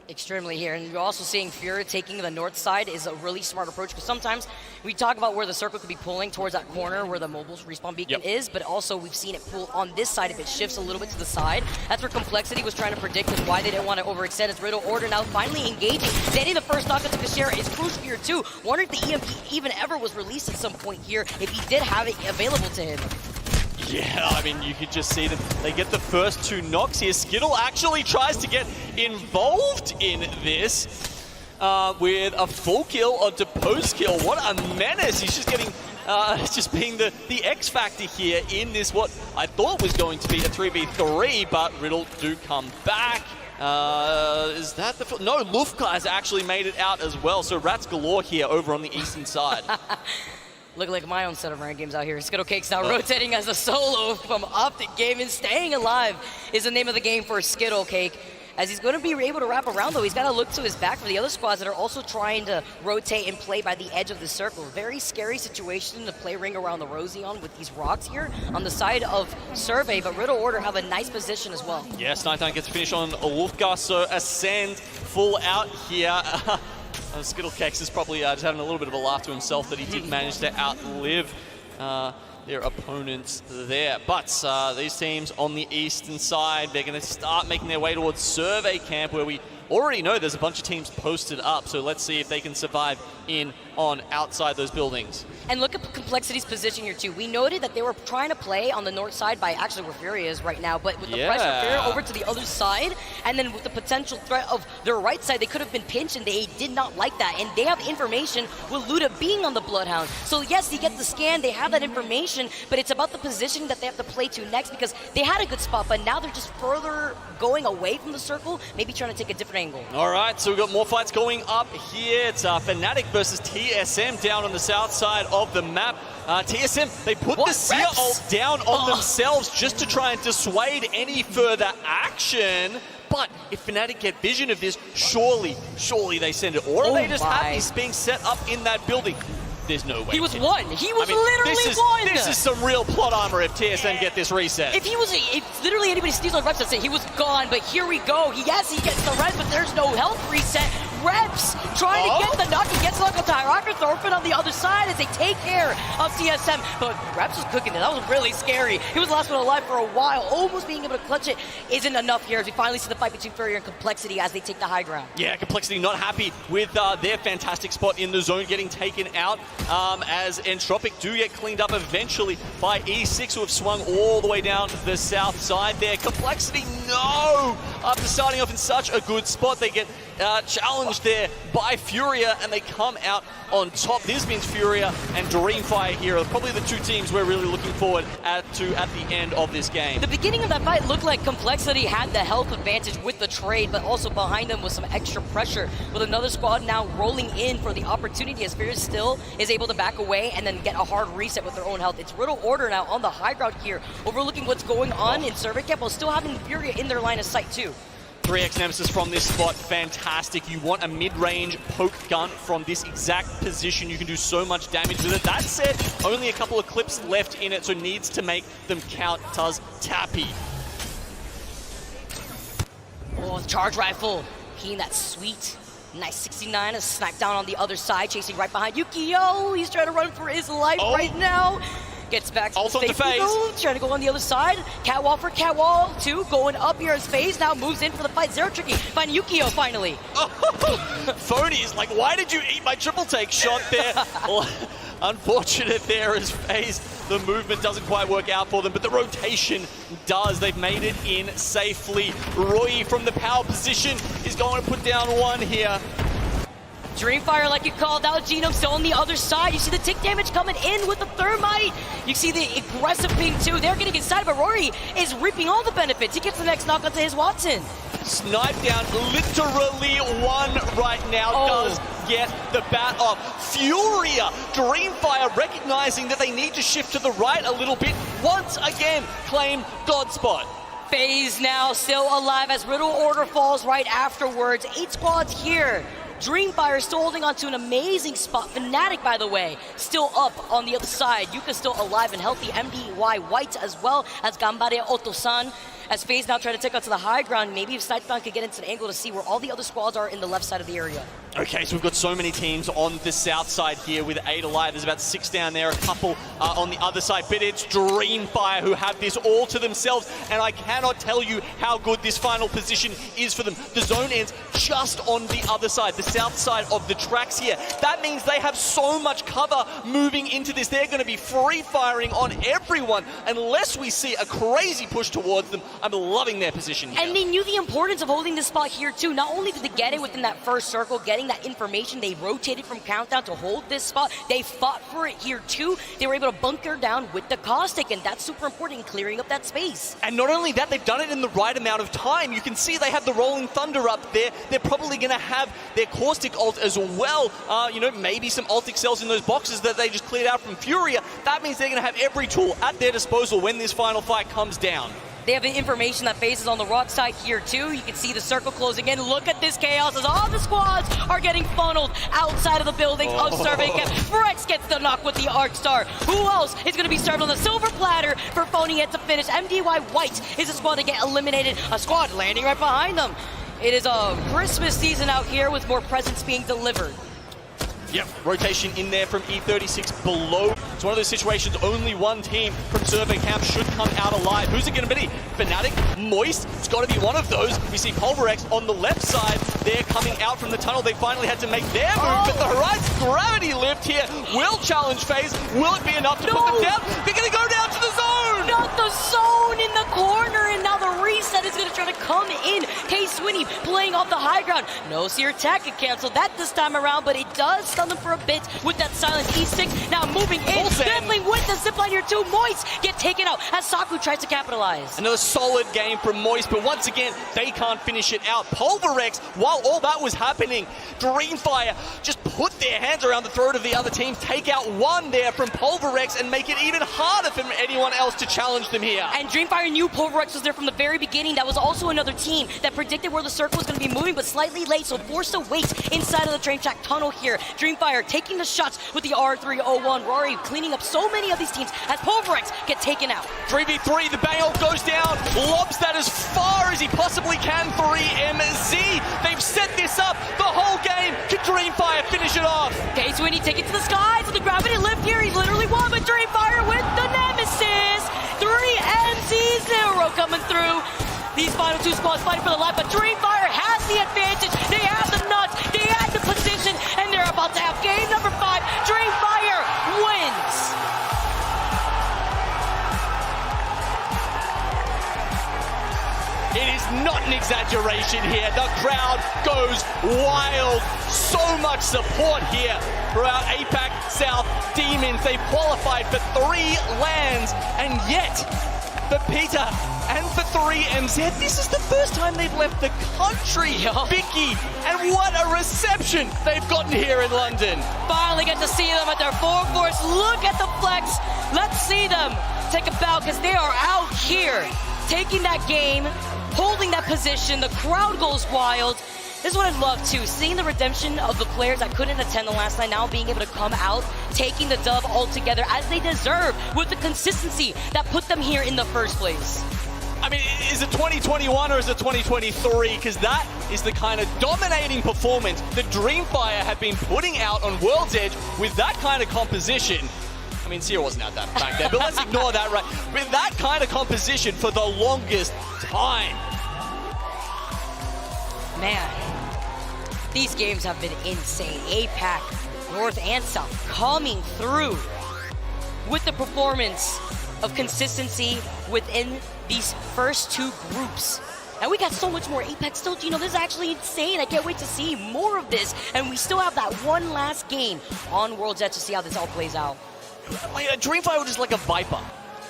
Extremely here, and you're also seeing Fury taking the north side is a really smart approach, because sometimes we talk about where the circle could be pulling towards that corner where the mobile respawn beacon is, but also we've seen it pull on this side if it shifts a little bit to the side. That's where Complexity was trying to predict and why they didn't want to overextend as Riddle Order now finally engaging. Getting the first knock into Kashera is crucial here too. Wondering if the EMP even ever was released at some point here, if he did have it available to him. Yeah, I mean, you could just see them. They get the first 2 knocks here. Skittle actually tries to get involved in this with a full kill, a deposed kill. What a menace. He's just getting, just being the X factor here in this, what I thought was going to be a 3v3, but Riddle do come back. Is that the... No, Lufka has actually made it out as well. So rats galore here over on the eastern side. Look like my own set of ranked games out here. Skittlecake's now rotating as a solo from Optic Gaming. Staying alive is the name of the game for Skittlecake. As he's going to be able to wrap around, though, he's got to look to his back for the other squads that are also trying to rotate and play by the edge of the circle. Very scary situation to play ring around the Rosie on with these rocks here on the side of Survey, but Riddle Order have a nice position as well. Yes, Nighttime gets a finish on Wolfgar, so Ascend full out here. Skittlekex is probably just having a little bit of a laugh to himself that he did manage to outlive their opponents there. But these teams on the eastern side, they're going to start making their way towards Survey Camp, where we already know there's a bunch of teams posted up. So let's see if they can survive in on outside those buildings. And look at Complexity's position here too. We noted that they were trying to play on the north side by actually where Furia is right now, but with the pressure of Furia over to the other side, and then with the potential threat of their right side, they could have been pinched, and they did not like that. And they have information with Luda being on the Bloodhound. So yes, they get the scan, they have that information, but it's about the position that they have to play to next, because they had a good spot, but now they're just further going away from the circle, maybe trying to take a different angle. All right, so we've got more fights going up here. It's Fnatic versus TSM down on the south side of the map. TSM, they put the Seer ult down on themselves just to try and dissuade any further action. But if Fnatic get vision of this, surely they send it. Or are they just happy being set up in that building? There's no way. He was one. He was literally one. This is some real plot armor if TSM get this reset. If literally anybody steals on reps, I'd say he was gone, but here we go. Yes, he gets the reps, but there's no health reset. Reps trying to get the knock. He gets knocked on Tyrocker, Thorfinn on the other side as they take care of TSM. But Reps was cooking it. That was really scary. He was the last one alive for a while. Almost being able to clutch it isn't enough here as we finally see the fight between Furia and Complexity as they take the high ground. Yeah, Complexity not happy with their fantastic spot in the zone getting taken out as Entropic do get cleaned up eventually by E6, who have swung all the way down to the south side there. Complexity, no! After starting off in such a good spot, they get challenged there by Furia, and they come out on top. This means Furia and Dreamfire here are probably the two teams we're really looking forward to at the end of this game. The beginning of that fight looked like Complexity had the health advantage with the trade, but also behind them was some extra pressure with another squad now rolling in for the opportunity as Furia still is able to back away and then get a hard reset with their own health. It's Riddle Order now on the high ground here, overlooking what's going on in Survey Camp while still having Furia in their line of sight too. 3x Nemesis from this spot, fantastic. You want a mid-range poke gun from this exact position. You can do so much damage with it. That said, only a couple of clips left in it, so needs to make them count. Tuz Tappy. Oh, charge rifle. Hitting that sweet. Nice 69, a snipe down on the other side, chasing right behind Yukio. He's trying to run for his life right now. Gets back to the phase, trying to go on the other side. Catwall for Catwall, too, going up here as FaZe now moves in for the fight. Zero Tricky, find Yukio finally. Phony is like, why did you eat my triple take shot there? Unfortunate there as FaZe, the movement doesn't quite work out for them, but the rotation does. They've made it in safely. Roy from the power position is going to put down one here. Dreamfire, like you called out, Genome still on the other side. You see the tick damage coming in with the Thermite. You see the aggressive ping too. They're getting inside, but Rory is reaping all the benefits. He gets the next knock onto his Watson. Snipe down, literally one right now does get the bat off. Furia, Dreamfire recognizing that they need to shift to the right a little bit. Once again, claim Godspot. FaZe now still alive as Riddle Order falls right afterwards. 8 squads here. Dreamfire still holding on to an amazing spot. Fnatic, by the way, still up on the other side. Yuka's still alive and healthy. MDY White as well as Gambare Otosan. As FaZe now trying to take out to the high ground. Maybe if Snipedown could get into the angle to see where all the other squads are in the left side of the area. Okay, so we've got so many teams on the south side here with 8 alive. There's about 6 down there, a couple on the other side. But it's Dreamfire who have this all to themselves. And I cannot tell you how good this final position is for them. The zone ends just on the other side, the south side of the tracks here. That means they have so much cover moving into this. They're going to be free firing on everyone unless we see a crazy push towards them. I'm loving their position here. And they knew the importance of holding this spot here too. Not only did they get it within that first circle, getting that information, they rotated from countdown to hold this spot. They fought for it here too. They were able to bunker down with the caustic, and that's super important in clearing up that space. And not only that, they've done it in the right amount of time. You can see they have the Rolling Thunder up there. They're probably going to have their caustic ult as well. You know, maybe some ultic cells in those boxes that they just cleared out from Furia. That means they're going to have every tool at their disposal when this final fight comes down. They have the information that FaZe is on the rock side here too. You can see the circle closing in. Look at this chaos as all the squads are getting funneled outside of the building of Survey Camp. Frex gets the knock with the Arc Star. Who else is going to be served on the silver platter for Phony yet to finish? MDY White is a squad to get eliminated. A squad landing right behind them. It is a Christmas season out here with more presents being delivered. Yep, rotation in there from E36 below. It's one of those situations only one team from Survey Camp should come out alive. Who's it going to be? Fnatic? Moist? It's got to be one of those. We see Pulverex on the left side. They're coming out from the tunnel. They finally had to make their move, but the Horizon Gravity Lift here will challenge FaZe. Will it be enough to put them down? They're going to go down to the zone! Not the zone in the corner, and now the reset is going to try to come in. K-Swinny playing off the high ground. No Seer attack can cancel that this time around, but it does stun them for a bit with that silence. E6 now moving in, definitely with the zipline here too. Moist get taken out as Saku tries to capitalize. Another solid game from Moist, but once again, they can't finish it out. Pulverex, while all that was happening, Dreamfire just put their hands around the throat of the other team, take out one there from Pulverex and make it even harder for anyone else to challenge them here. And Dreamfire knew Pulverex was there from the very beginning. That was also another team that predicted where the circle was going to be moving, but slightly late, so forced to wait inside of the train track tunnel here. Dreamfire taking the shots with the R301. Rory cleaning up so many of these teams as Pulverex get taken out. 3v3, the bang ult goes down, lobs that as far as he possibly can. 3MZ, they've set this up the whole game. Can Dreamfire finish it off? K-Swinny take it to the skies with the gravity lift here. He's literally won, but Dreamfire with the nemesis. 3MZ0 coming through. These final two squads fighting for the life, but Dreamfire has the advantage. They have the nuts, they have the position, and they're about to have game number 5. Dreamfire wins. It is not an exaggeration here. The crowd goes wild. So much support here for our APAC South Demons. They've qualified for 3 lands, and yet for Peter and for 3MZ, this is the first time they've left the country. Vicky, and what a reception they've gotten here in London. Finally get to see them at their full force. Look at the flex. Let's see them take a bow because they are out here taking that game, holding that position. The crowd goes wild. This is what I love too, seeing the redemption of the players that couldn't attend the last night, now being able to come out, taking the dub all together as they deserve with the consistency that put them here in the first place. I mean, is it 2021 or is it 2023? Because that is the kind of dominating performance that Dreamfire have been putting out on World's Edge with that kind of composition. I mean, Seer wasn't out that back there, but let's ignore that, right? With that kind of composition for the longest time. Man, these games have been insane. APAC, North and South, coming through with the performance of consistency within these first 2 groups. And we got so much more APAC still. You know, this is actually insane. I can't wait to see more of this. And we still have that one last game on World's Edge to see how this all plays out. Like, Dreamfire was just like a viper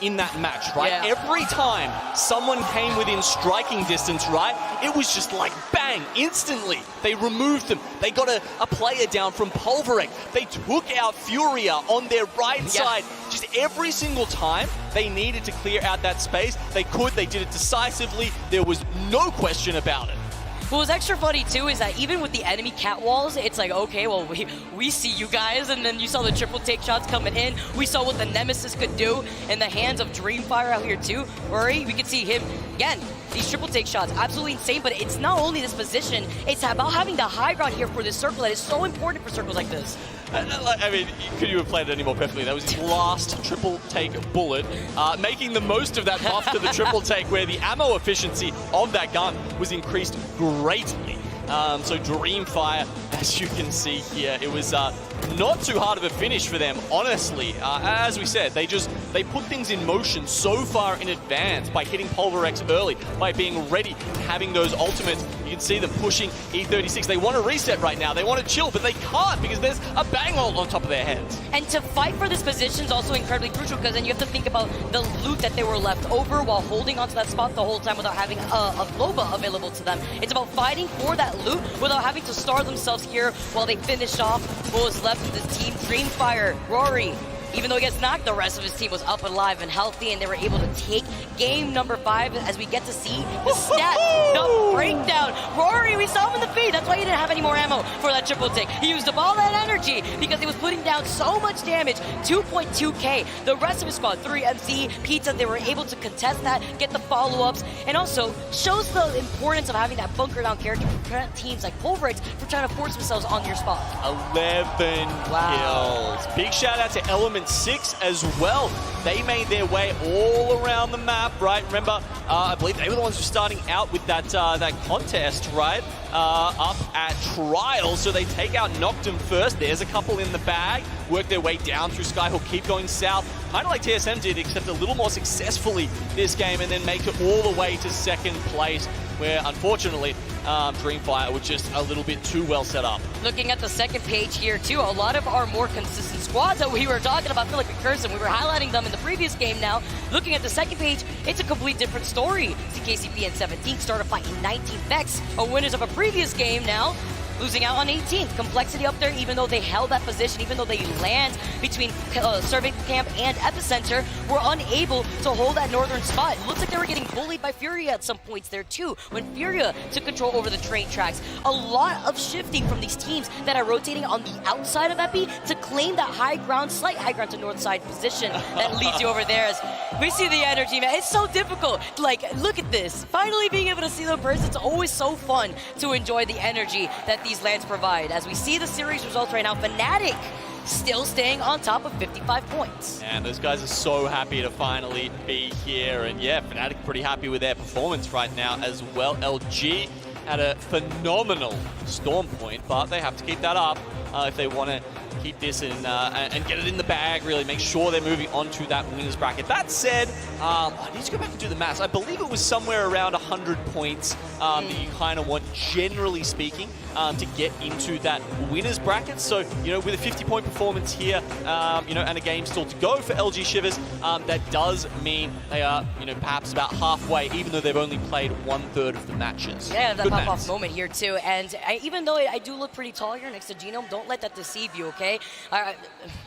in that match, right? Yeah. Every time someone came within striking distance, right, it was just like bang, instantly. They removed them. They got a player down from Pulverex. They took out Furia on their right side. Just every single time they needed to clear out that space, they could. They did it decisively. There was no question about it. What was extra funny too is that even with the enemy cat walls, it's like, okay, well, we see you guys, and then you saw the triple take shots coming in. We saw what the Nemesis could do in the hands of Dreamfire out here too. Rory, we could see him, again, these triple take shots, absolutely insane, but it's not only this position, it's about having the high ground here for this circle that is so important for circles like this. I mean, could you have played it any more perfectly? That was his last triple take bullet, making the most of that buff to the triple take where the ammo efficiency of that gun was increased greatly. So Dreamfire, as you can see here, it was not too hard of a finish for them, honestly. As we said, they put things in motion so far in advance by hitting Pulverex early, by being ready, having those ultimates. You can see them pushing E36. They want to reset right now. They want to chill, but they can't because there's a bang ult on top of their heads. And to fight for this position is also incredibly crucial because then you have to think about the loot that they were left over while holding onto that spot the whole time without having a Loba available to them. It's about fighting for that loot without having to starve themselves here while they finish off what was left of this team. Dreamfire, Rory, Even though he gets knocked, the rest of his team was up, alive, and healthy, and they were able to take game number 5 as we get to see the stats, the breakdown. Rory, we saw him in the feed. That's why he didn't have any more ammo for that triple take. He used up all that energy because he was putting down so much damage. 2.2k. The rest of his squad, 3MC, Pizza, they were able to contest that, get the follow-ups, and also shows the importance of having that bunker down character to prevent teams like Pulverix from trying to force themselves on your spot. 11 kills. Big shout out to Element 6 as well. They made their way all around the map, right? Remember, I believe they were the ones who were starting out with that that contest, right? Up at Trial, so they take out Noctum first. There's a couple in the bag, work their way down through Skyhook, keep going south, kind of like TSM did, except a little more successfully this game, and then make it all the way to second place, where unfortunately Dreamfire was just a little bit too well set up. Looking at the second page here too, a lot of our more consistent squads that we were talking about, Philip and Curson, we were highlighting them in the previous game now. Looking at the second page, it's a complete different story. CKCP and 17 started fighting 19th Vex, winners of a previous game now. Losing out on 18th. Complexity up there, even though they held that position, even though they land between Survey Camp and Epicenter, were unable to hold that northern spot. It looks like they were getting bullied by Furia at some points there too, when Furia took control over the train tracks. A lot of shifting from these teams that are rotating on the outside of Epi to claim that high ground, slight high ground to north side position that leads you over there. As we see the energy, man. It's so difficult. Like, look at this. Finally being able to see them in person, it's always so fun to enjoy the energy that these lands provide. As we see the series results right now, Fnatic still staying on top of 55 points. And those guys are so happy to finally be here. And yeah, Fnatic pretty happy with their performance right now as well. LG had a phenomenal Storm point, but they have to keep that up if they want to keep this and get it in the bag, really make sure they're moving on to that winners bracket. That said, I need to go back and do the maths. I believe it was somewhere around 100 points that you kind of want, generally speaking, to get into that winners bracket. So, you know, with a 50-point performance here, you know, and a game still to go for LG Shivers, that does mean they are, you know, perhaps about halfway, even though they've only played 1/3 of the matches. Yeah, that pop-off moment here too. And even though I do look pretty tall here next to Genome, don't let that deceive you, okay?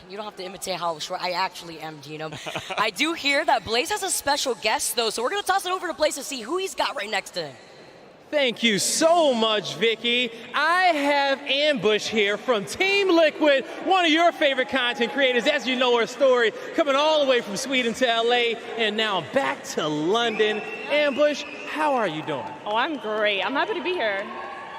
You don't have to imitate how short I actually am, Genome. I do hear that Blaze has a special guest, though, so we're going to toss it over to Blaze to see who he's got right next to him. Thank you so much, Vicky. I have Ambush here from Team Liquid, one of your favorite content creators. As you know her story, coming all the way from Sweden to LA, and now back to London. Ambush, how are you doing? Oh, I'm great. I'm happy to be here.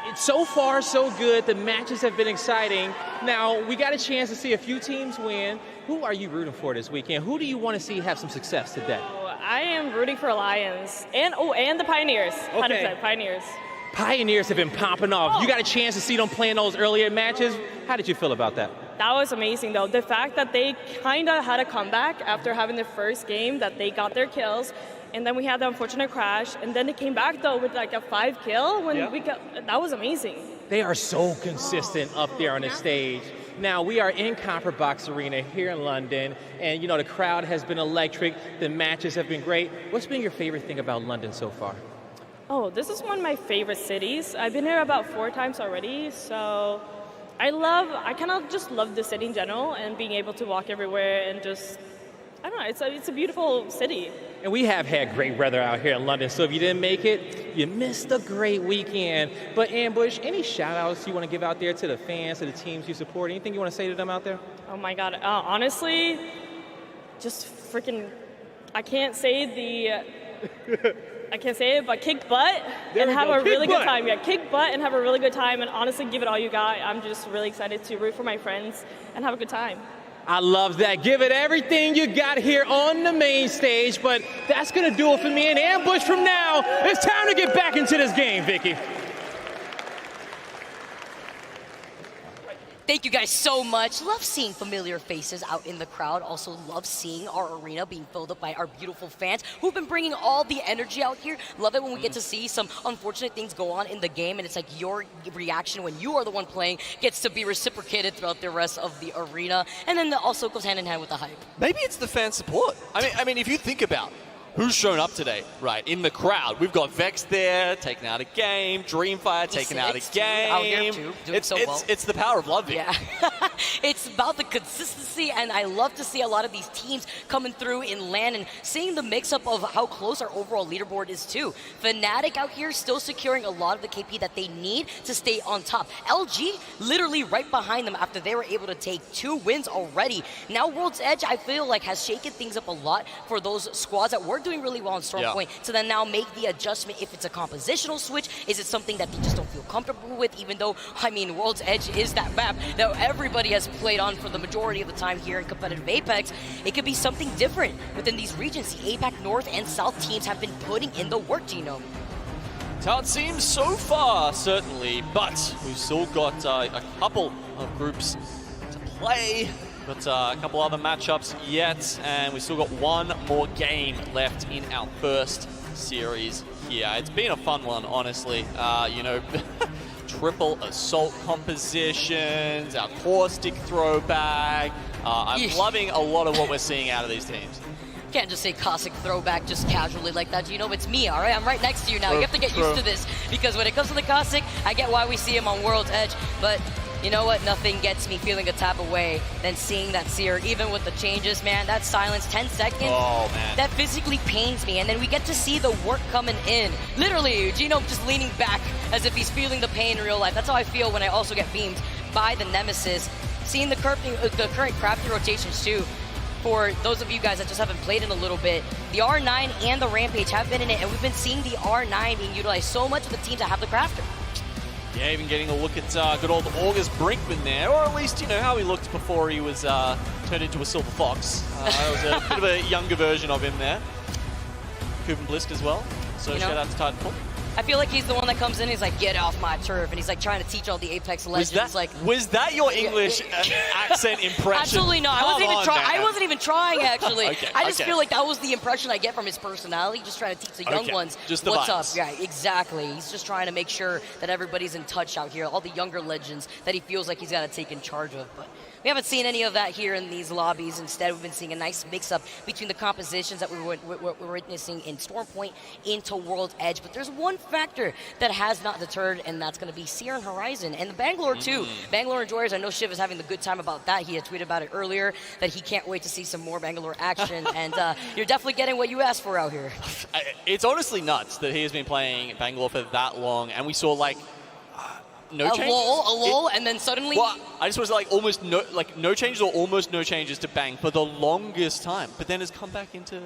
It's so far, so good. The matches have been exciting. Now, we got a chance to see a few teams win. Who are you rooting for this weekend? Who do you want to see have some success today? I am rooting for Alliance and the Pioneers. 100% Pioneers. Pioneers have been popping off. You got a chance to see them playing those earlier matches. How did you feel about that? That was amazing, though. The fact that they kind of had a comeback after having the first game, that they got their kills, and then we had the unfortunate crash, and then they came back, though, with like a 5 kill when we got, that was amazing. They are so consistent up there on the stage. Now, we are in Copper Box Arena here in London, and, you know, the crowd has been electric. The matches have been great. What's been your favorite thing about London so far? Oh, this is one of my favorite cities. I've been here about 4 times already, so I kind of just love the city in general, and being able to walk everywhere and just, I don't know, it's a beautiful city. And we have had great weather out here in London, so if you didn't make it, you missed a great weekend. But Ambush, any shout-outs you want to give out there to the fans, to the teams you support? Anything you want to say to them out there? Oh my God, honestly, just freaking, I can't say it, but kick butt and have a really good time. Yeah, kick butt and have a really good time, and honestly, give it all you got. I'm just really excited to root for my friends and have a good time. I love that. Give it everything you got here on the main stage, but that's going to do it for me and Ambush from now. It's time to get back into this game, Vicky. Thank you guys so much. Love seeing familiar faces out in the crowd. Also love seeing our arena being filled up by our beautiful fans who've been bringing all the energy out here. Love it when we get to see some unfortunate things go on in the game, and it's like your reaction when you are the one playing gets to be reciprocated throughout the rest of the arena. And then that also goes hand in hand with the hype. Maybe it's the fan support. I mean, if you think about who's shown up today, right, in the crowd? We've got Vex there, taking out a game, Dreamfire taking out a game. Out here too, doing so well. It's the power of love, Vic. Yeah. It's about the consistency, and I love to see a lot of these teams coming through in LAN and seeing the mix-up of how close our overall leaderboard is too. Fnatic out here still securing a lot of the KP that they need to stay on top. LG literally right behind them after they were able to take 2 wins already. Now World's Edge, I feel like, has shaken things up a lot for those squads that were doing really well on Stormpoint to then now make the adjustment. If it's a compositional switch, is it something that they just don't feel comfortable with, even though, I mean, World's Edge is that map that everybody has played on for the majority of the time here in competitive Apex. It could be something different within these regions. The APAC North and South teams have been putting in the work, Gino. That's how it seems so far, certainly, but we've still got a couple of groups to play. Got a couple other matchups yet, and we've still got one more game left in our first series here. It's been a fun one, honestly. You know, triple assault compositions, our caustic throwback. I'm loving a lot of what we're seeing out of these teams. Can't just say caustic throwback just casually like that. You know, it's me, all right? I'm right next to you now. You have to get used to this, because when it comes to the caustic, I get why we see him on World's Edge, but you know what? Nothing gets me feeling a type of way than seeing that Seer, even with the changes, man. That silence, 10 seconds, that physically pains me. And then we get to see the work coming in. Literally, Gino just leaning back as if he's feeling the pain in real life. That's how I feel when I also get beamed by the Nemesis. Seeing the current crafting rotations too. For those of you guys that just haven't played in a little bit, the R9 and the Rampage have been in it, and we've been seeing the R9 being utilized so much with the teams that have the crafter. Yeah, even getting a look at good old August Brinkman there, or at least, you know, how he looked before he was turned into a silver fox. That was a bit of a younger version of him there. Kuben Blisk as well, so shout out to Titanfall. I feel like he's the one that comes in and he's like, get off my turf, and he's like trying to teach all the Apex legends. Was that your English accent impression? Absolutely not. I wasn't even trying, actually. I just feel like that was the impression I get from his personality, just trying to teach the young ones just the what's vibes. up. Yeah, exactly. He's just trying to make sure that everybody's in touch out here, all the younger legends that he feels like he's got to take in charge of. But we haven't seen any of that here in these lobbies. Instead, we've been seeing a nice mix-up between the compositions that we're witnessing in Stormpoint into World's Edge. But there's one factor that has not deterred, and that's going to be Seer and Horizon. And the Bangalore, too. Bangalore Enjoyers, I know Shiv is having a good time about that. He had tweeted about it earlier, that he can't wait to see some more Bangalore action. And you're definitely getting what you asked for out here. It's honestly nuts that he has been playing Bangalore for that long, and we saw, like, no changes. A lull, and then suddenly... Well, I just was like almost no changes or almost no changes to Bang for the longest time, but then has come back into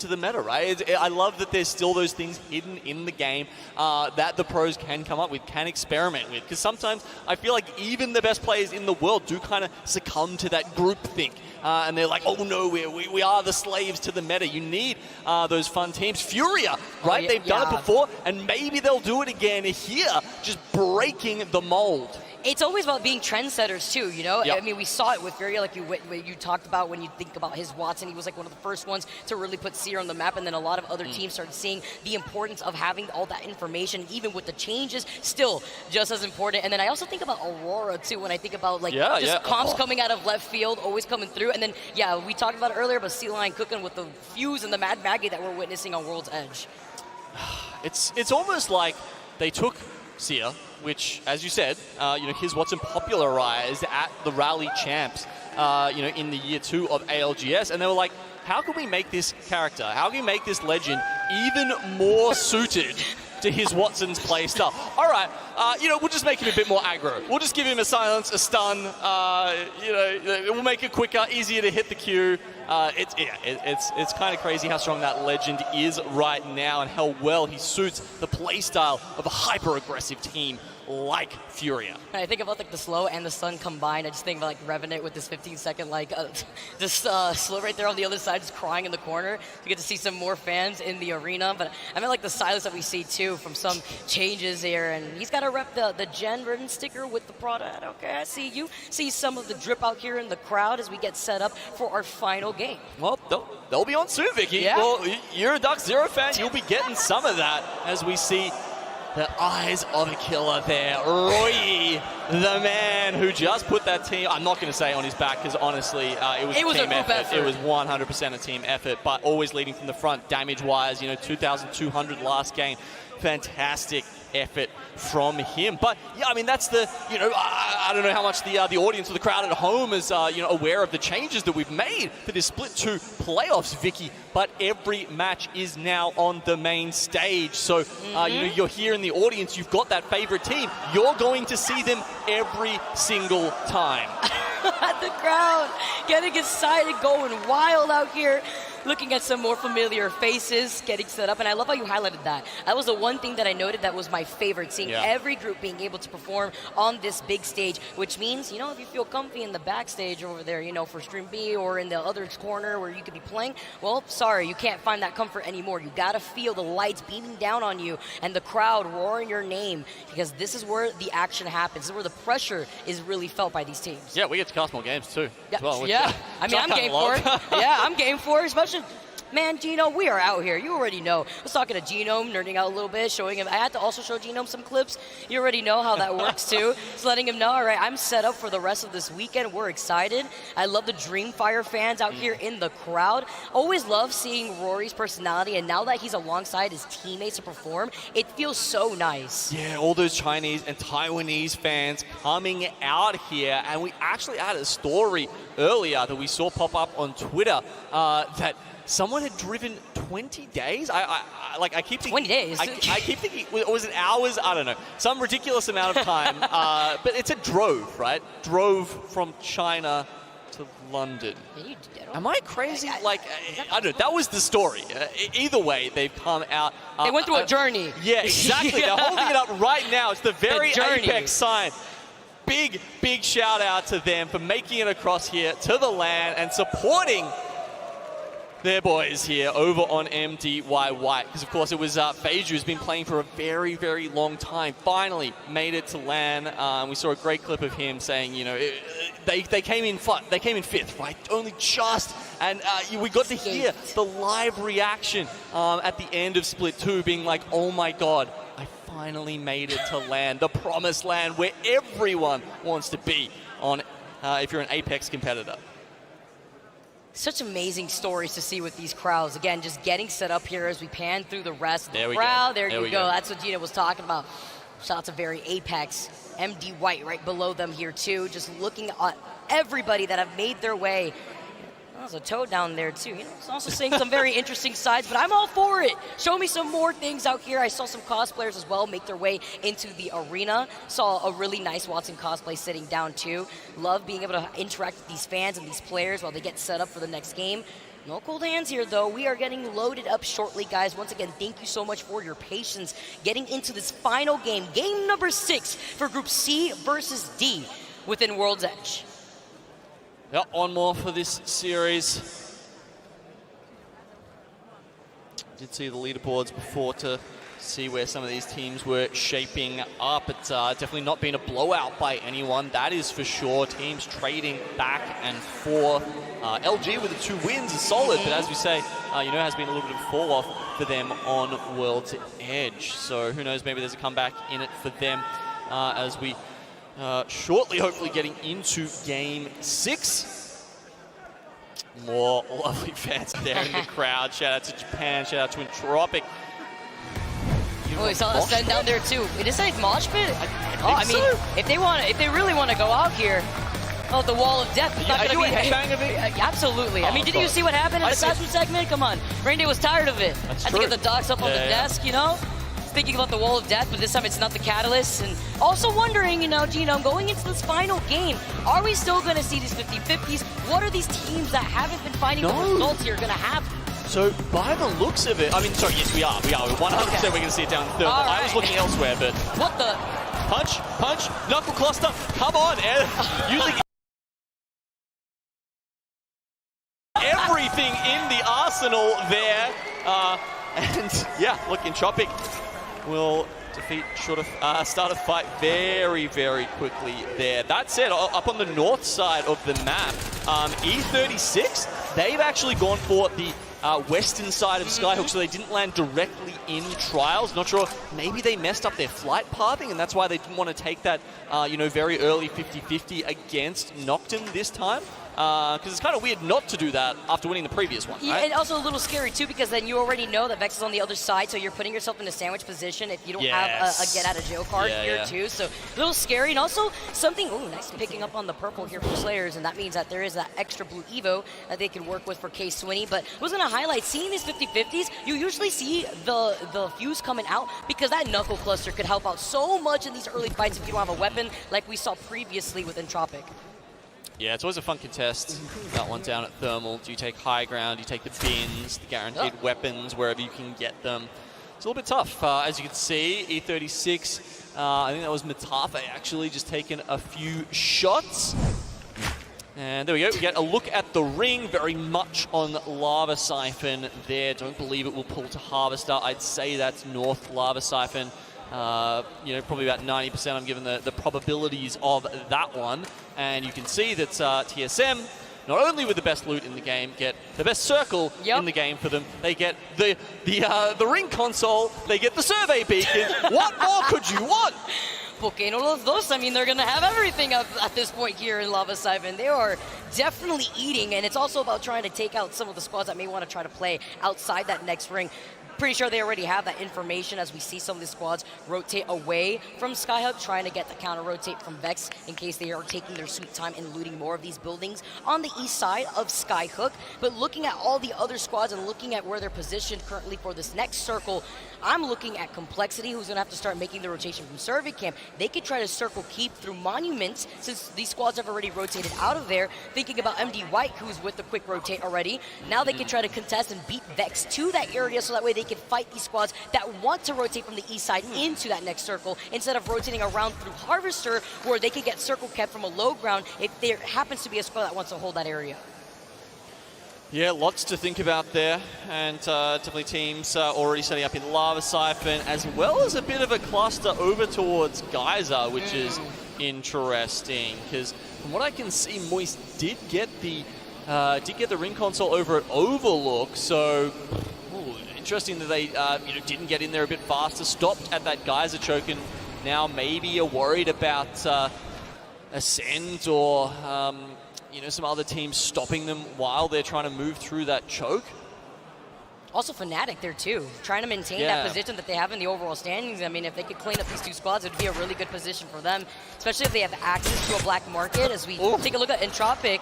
the meta, right? I love that there's still those things hidden in the game that the pros can come up with, can experiment with, because sometimes I feel like even the best players in the world do kind of succumb to that groupthink. And they're like, oh no, we are the slaves to the meta. You need those fun teams. Furia, right? They've done it before, and maybe they'll do it again here, just breaking the mold. It's always about being trendsetters too, you know? I mean, we saw it with Furia, like you talked about when you think about his Watson. He was like one of the first ones to really put Seer on the map, and then a lot of other teams started seeing the importance of having all that information, even with the changes, still just as important. And then I also think about Aurora too, when I think about like comps coming out of left field, always coming through. And then, we talked about it earlier, but Sea Lion cooking with the Fuse and the Mad Maggie that we're witnessing on World's Edge. It's almost like they took Seer, which, as you said, his Watson popularized at the Rally Champs, in the year 2 of ALGS, and they were like, how can we make this character, how can we make this legend even more suited to his Watson's play style? All right, we'll just make him a bit more aggro. We'll just give him a silence, a stun. We'll make it quicker, easier to hit the Q. It's kind of crazy how strong that legend is right now and how well he suits the play style of a hyper-aggressive team like Furia. When I think about like the slow and the stun combined, I just think about like Revenant with this 15-second slow right there on the other side, just crying in the corner. You get to see some more fans in the arena, but I mean like the silence that we see too from some changes here, and he's got to rep the Gen Ribbon sticker with the product. Okay, I see you. See some of the drip out here in the crowd as we get set up for our final game. Well, they'll be on soon, Vicky. Yeah. Well, you're a Duck Zero fan. You'll be getting some of that as we see the eyes of a killer there. Roy, the man who just put that team, I'm not going to say on his back, because honestly, it was a team effort. It was 100% a team effort, but always leading from the front, damage-wise, 2,200 last game. Fantastic effort from him. But yeah, I mean, that's the, I don't know how much the audience or the crowd at home is, aware of the changes that we've made to this Split 2 playoffs, Vicky. But every match is now on the main stage. So, you're here in the audience, you've got that favorite team. You're going to see them every single time. The crowd getting excited, going wild out here. Looking at some more familiar faces getting set up, and I love how you highlighted that. That was the one thing that I noted that was my favorite, seeing every group being able to perform on this big stage, which means, if you feel comfy in the backstage over there, for Stream B or in the other corner where you could be playing, well, sorry, you can't find that comfort anymore. You gotta feel the lights beaming down on you and the crowd roaring your name, because this is where the action happens. This is where the pressure is really felt by these teams. Yeah, we get to cast more games too. Yeah, as well, I mean, I'm game for it. Yeah, I'm game for it, especially. Man, Gino, we are out here. You already know. I was talking to Genome, nerding out a little bit, showing him. I had to also show Genome some clips. You already know how that works, too. Just letting him know, all right, I'm set up for the rest of this weekend. We're excited. I love the Dreamfire fans out here in the crowd. Always love seeing Rory's personality, and now that he's alongside his teammates to perform, it feels so nice. Yeah, all those Chinese and Taiwanese fans coming out here. And we actually had a story earlier that we saw pop up on Twitter that someone had driven 20 days. I keep thinking 20 days. I keep thinking, was it hours? I don't know. Some ridiculous amount of time. But it's a drove, right? Drove from China to London. Am I crazy? I don't know. That was the story. Either way, they've come out. They went through a journey. Yeah, exactly. They're holding it up right now. It's the very Apex sign. Big, big shout out to them for making it across here to the LAN and supporting their boys here over on MDYY, because of course it was Beiju who's been playing for a very, very long time. Finally made it to LAN. We saw a great clip of him saying, they came in fifth, right? Only just, and we got to hear the live reaction at the end of Split 2, being like, oh my god, I finally made it to LAN, the promised land where everyone wants to be on if you're an Apex competitor. Such amazing stories to see with these crowds. Again, just getting set up here as we pan through the rest of the crowd. There you go. That's what Gina was talking about. Shout out to very Apex. MD White right below them here too. Just looking at everybody that have made their way. There's a Toad down there too. It's also seeing some very interesting sides, but I'm all for it. Show me some more things out here. I saw some cosplayers as well make their way into the arena. Saw a really nice Watson cosplay sitting down too. Love being able to interact with these fans and these players while they get set up for the next game. No cold hands here, though. We are getting loaded up shortly, guys. Once again, thank you so much for your patience getting into this final game. Game number 6 for Group C versus D within World's Edge. Yep, one more for this series. Did see the leaderboards before to see where some of these teams were shaping up. It's definitely not been a blowout by anyone, that is for sure. Teams trading back and forth. LG with the 2 wins is solid, but as we say, has been a little bit of a fall off for them on World's Edge. So who knows, maybe there's a comeback in it for them as we shortly, hopefully, getting into Game 6. More lovely fans there in the crowd. Shout out to Japan. Shout out to Entropic. Oh, we saw that send down there too. It is like mosh pit. I mean, so. if they really want to go out here, the wall of death is not going to be. Hang of it? Absolutely. I mean, did you see what happened in the classroom segment? Come on, Rain Day was tired of it. That's had true. to get the docs up on the desk, Thinking about the wall of death, but this time it's not the catalyst. And also wondering, Gino, going into this final game, are we still going to see these 50-50s? What are these teams that haven't been finding the results here going to have? So, by the looks of it, yes, we are. We're 100% we're going to see it down in third. I was looking elsewhere, but... What the... Punch, knuckle cluster, come on, using everything in the arsenal there. And, yeah, look, Entropic will defeat, start a fight very, very quickly there. That said, up on the north side of the map, E36, they've actually gone for the western side of Skyhook, so they didn't land directly in Trials. Not sure, maybe they messed up their flight pathing, and that's why they didn't want to take that, very early 50-50 against Nocturne this time. Because it's kind of weird not to do that after winning the previous one, Yeah, right? and also a little scary, too, because then you already know that Vex is on the other side, so you're putting yourself in a sandwich position if you don't have a get-out-of-jail card here, too. So a little scary. And also something, nice picking up on the purple here from Slayers, and that means that there is that extra blue Evo that they can work with for K-Swinny. But I was going to highlight, seeing these 50-50s, you usually see the fuse coming out because that knuckle cluster could help out so much in these early fights if you don't have a weapon like we saw previously with Entropic. Yeah, it's always a fun contest. That one down at Thermal. Do you take high ground? Do you take the bins, the guaranteed weapons, wherever you can get them? It's a little bit tough. As you can see, E36, I think that was Matafe actually, just taking a few shots. And there we go. We get a look at the ring, very much on Lava Siphon there. Don't believe it will pull to Harvester. I'd say that's North Lava Siphon. Probably about 90% I'm given the probabilities of that one. And you can see that TSM, not only with the best loot in the game, get the best circle in the game for them. They get the ring console, they get the survey beacon. What more could you want? Volcano Los Dos, I mean, they're going to have everything at this point here in Lava Siphon. They are definitely eating, and it's also about trying to take out some of the squads that may want to try to play outside that next ring. Pretty sure they already have that information as we see some of the squads rotate away from Skyhook, trying to get the counter-rotate from Vex in case they are taking their sweet time and looting more of these buildings on the east side of Skyhook. But looking at all the other squads and looking at where they're positioned currently for this next circle, I'm looking at Complexity, who's going to have to start making the rotation from Survey Camp. They could try to circle keep through Monuments, since these squads have already rotated out of there. Thinking about MD White, who's with the quick rotate already. Now they can try to contest and beat Vex to that area, so that way they can fight these squads that want to rotate from the east side into that next circle, instead of rotating around through Harvester, where they could get circle kept from a low ground if there happens to be a squad that wants to hold that area. Yeah, lots to think about there, and definitely teams already setting up in Lava Siphon, as well as a bit of a cluster over towards Geyser, which is interesting, because from what I can see, Moist did get the ring console over at Overlook, so interesting that they didn't get in there a bit faster, stopped at that Geyser choke, and now maybe are worried about Ascend or some other teams stopping them while they're trying to move through that choke. Also Fnatic there too, trying to maintain that position that they have in the overall standings. I mean, if they could clean up these two squads, it would be a really good position for them, especially if they have access to a black market. As we take a look at Entropic,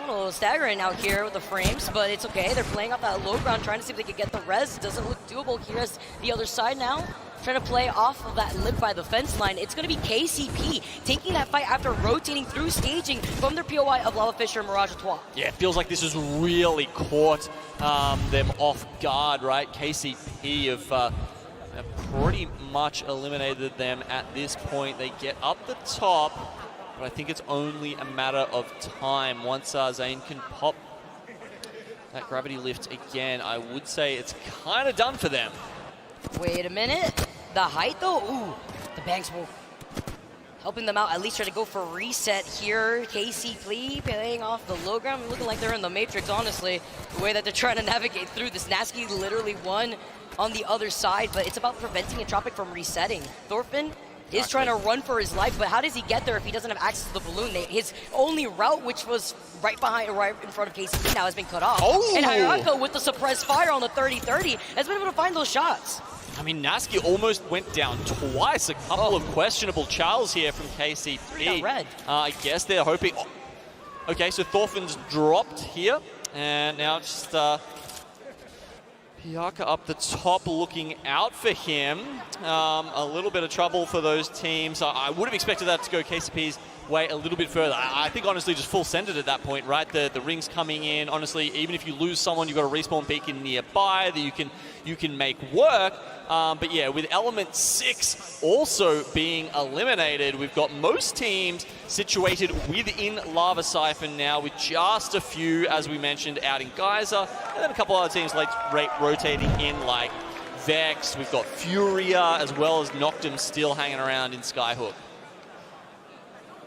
a little staggering out here with the frames, but it's okay. They're playing off that low ground, trying to see if they can get the res. Doesn't look doable here as the other side now. Trying to play off of that lip by the fence line. It's going to be KCP taking that fight after rotating through staging from their POI of Lava Fisher and Mirage Etoile. Yeah, it feels like this has really caught them off guard, right? KCP have pretty much eliminated them at this point. They get up the top, but I think it's only a matter of time. Once Zane can pop that gravity lift again, I would say it's kind of done for them. Wait a minute. The height, though? Ooh, the banks will helping them out. At least try to go for reset here. KCP playing off the low ground. Looking like they're in the Matrix, honestly. The way that they're trying to navigate through this. Nasky literally won on the other side, but it's about preventing Entropic from resetting. Thorfinn is trying to run for his life, but how does he get there if he doesn't have access to the balloon? His only route, which was right in front of KCP, now has been cut off. And Hayako, with the suppressed fire on the 30-30, has been able to find those shots. I mean, Nasky almost went down twice. A couple of questionable Charles here from KCP. Red. I guess they're hoping... Okay, so Thorfinn's dropped here, and now just Piaka up the top looking out for him. A little bit of trouble for those teams. I would have expected that to go KCP's way a little bit further. I think, honestly, just full send it at that point, right? The ring's coming in. Honestly, even if you lose someone, you've got a respawn beacon nearby that you can make work. But yeah, with Element 6 also being eliminated, we've got most teams situated within Lava Siphon now, with just a few, as we mentioned, out in Geyser, and then a couple other teams rotating in, like Vex. We've got Furia, as well as Noctum still hanging around in Skyhook.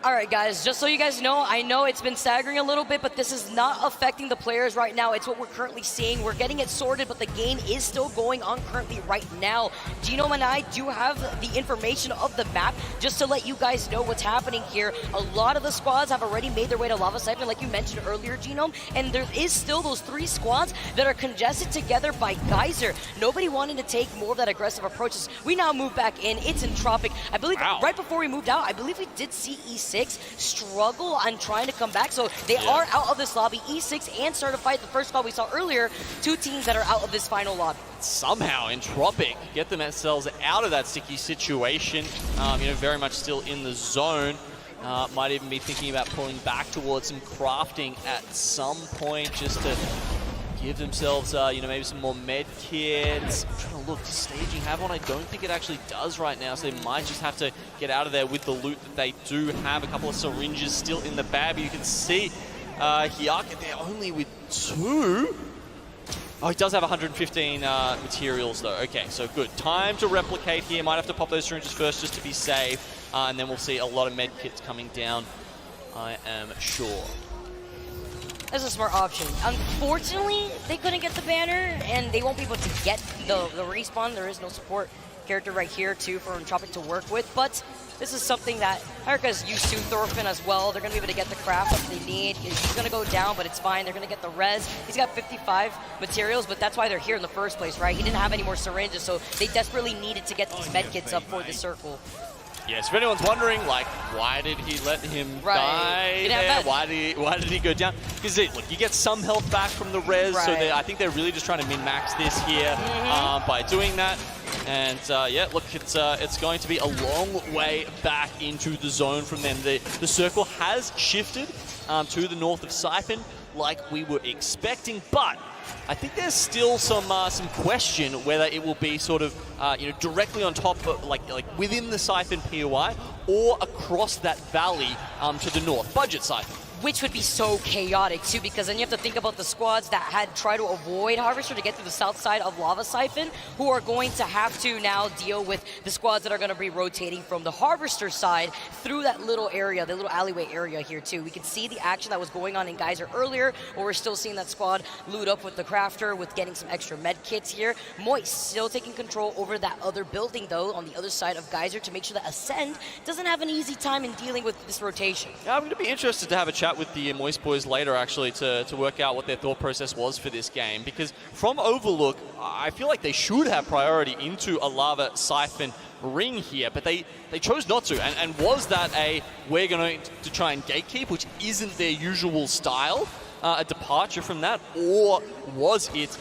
All right, guys, just so you guys know, I know it's been staggering a little bit, but this is not affecting the players right now. It's what we're currently seeing. We're getting it sorted, but the game is still going on currently right now. Genome and I do have the information of the map just to let you guys know what's happening here. A lot of the squads have already made their way to Lava Siphon, like you mentioned earlier, Genome, and there is still those 3 squads that are congested together by Geyser. Nobody wanting to take more of that aggressive approaches. We now move back in. It's Entropic. I believe right before we moved out, I believe we did see E6 struggle on trying to come back, so they are out of this lobby. E6 and Certified, the first squad we saw earlier, 2 teams that are out of this final lobby. Somehow Entropic get themselves out of that sticky situation, very much still in the zone. Might even be thinking about pulling back towards some crafting at some point just to give themselves, maybe some more med kits. I'm trying to look, does staging have one? I don't think it actually does right now, so they might just have to get out of there with the loot that they do have. A couple of syringes still in the bag, but you can see Hyaka there only with 2. Oh, he does have 115 materials though. Okay, so good. Time to replicate here. Might have to pop those syringes first just to be safe, and then we'll see a lot of med kits coming down, I am sure. That's a smart option. Unfortunately, they couldn't get the banner, and they won't be able to get the respawn. There is no support character right here, too, for Entropic to work with, but this is something that America's used to. Thorfinn as well. They're going to be able to get the craft that they need. He's going to go down, but it's fine. They're going to get the res. He's got 55 materials, but that's why they're here in the first place, right? He didn't have any more syringes, so they desperately needed to get these medkits up for the circle. Yes, if anyone's wondering, like, why did he let him die there? Why did he go down? Because look, you get some health back from the res, so I think they're really just trying to min-max this here by doing that. And yeah, look, it's going to be a long way back into the zone from them. The circle has shifted to the north of Siphon, like we were expecting, but I think there's still some question whether it will be sort of directly on top of like within the Siphon POI or across that valley to the north, budget Siphon. Which would be so chaotic too, because then you have to think about the squads that had tried to avoid Harvester to get to the south side of Lava Siphon, who are going to have to now deal with the squads that are going to be rotating from the Harvester side through that little area, the little alleyway area here too. We can see the action that was going on in Geyser earlier, where we're still seeing that squad loot up with the crafter, with getting some extra med kits here. Moist still taking control over that other building though, on the other side of Geyser, to make sure that Ascend doesn't have an easy time in dealing with this rotation. Yeah, I'm going to be interested to have a chat with the Moist boys later, actually, to work out what their thought process was for this game, because from Overlook, I feel like they should have priority into a Lava Siphon ring here, but they chose not to. And was that we're going to try and gatekeep, which isn't their usual style, a departure from that, or was it,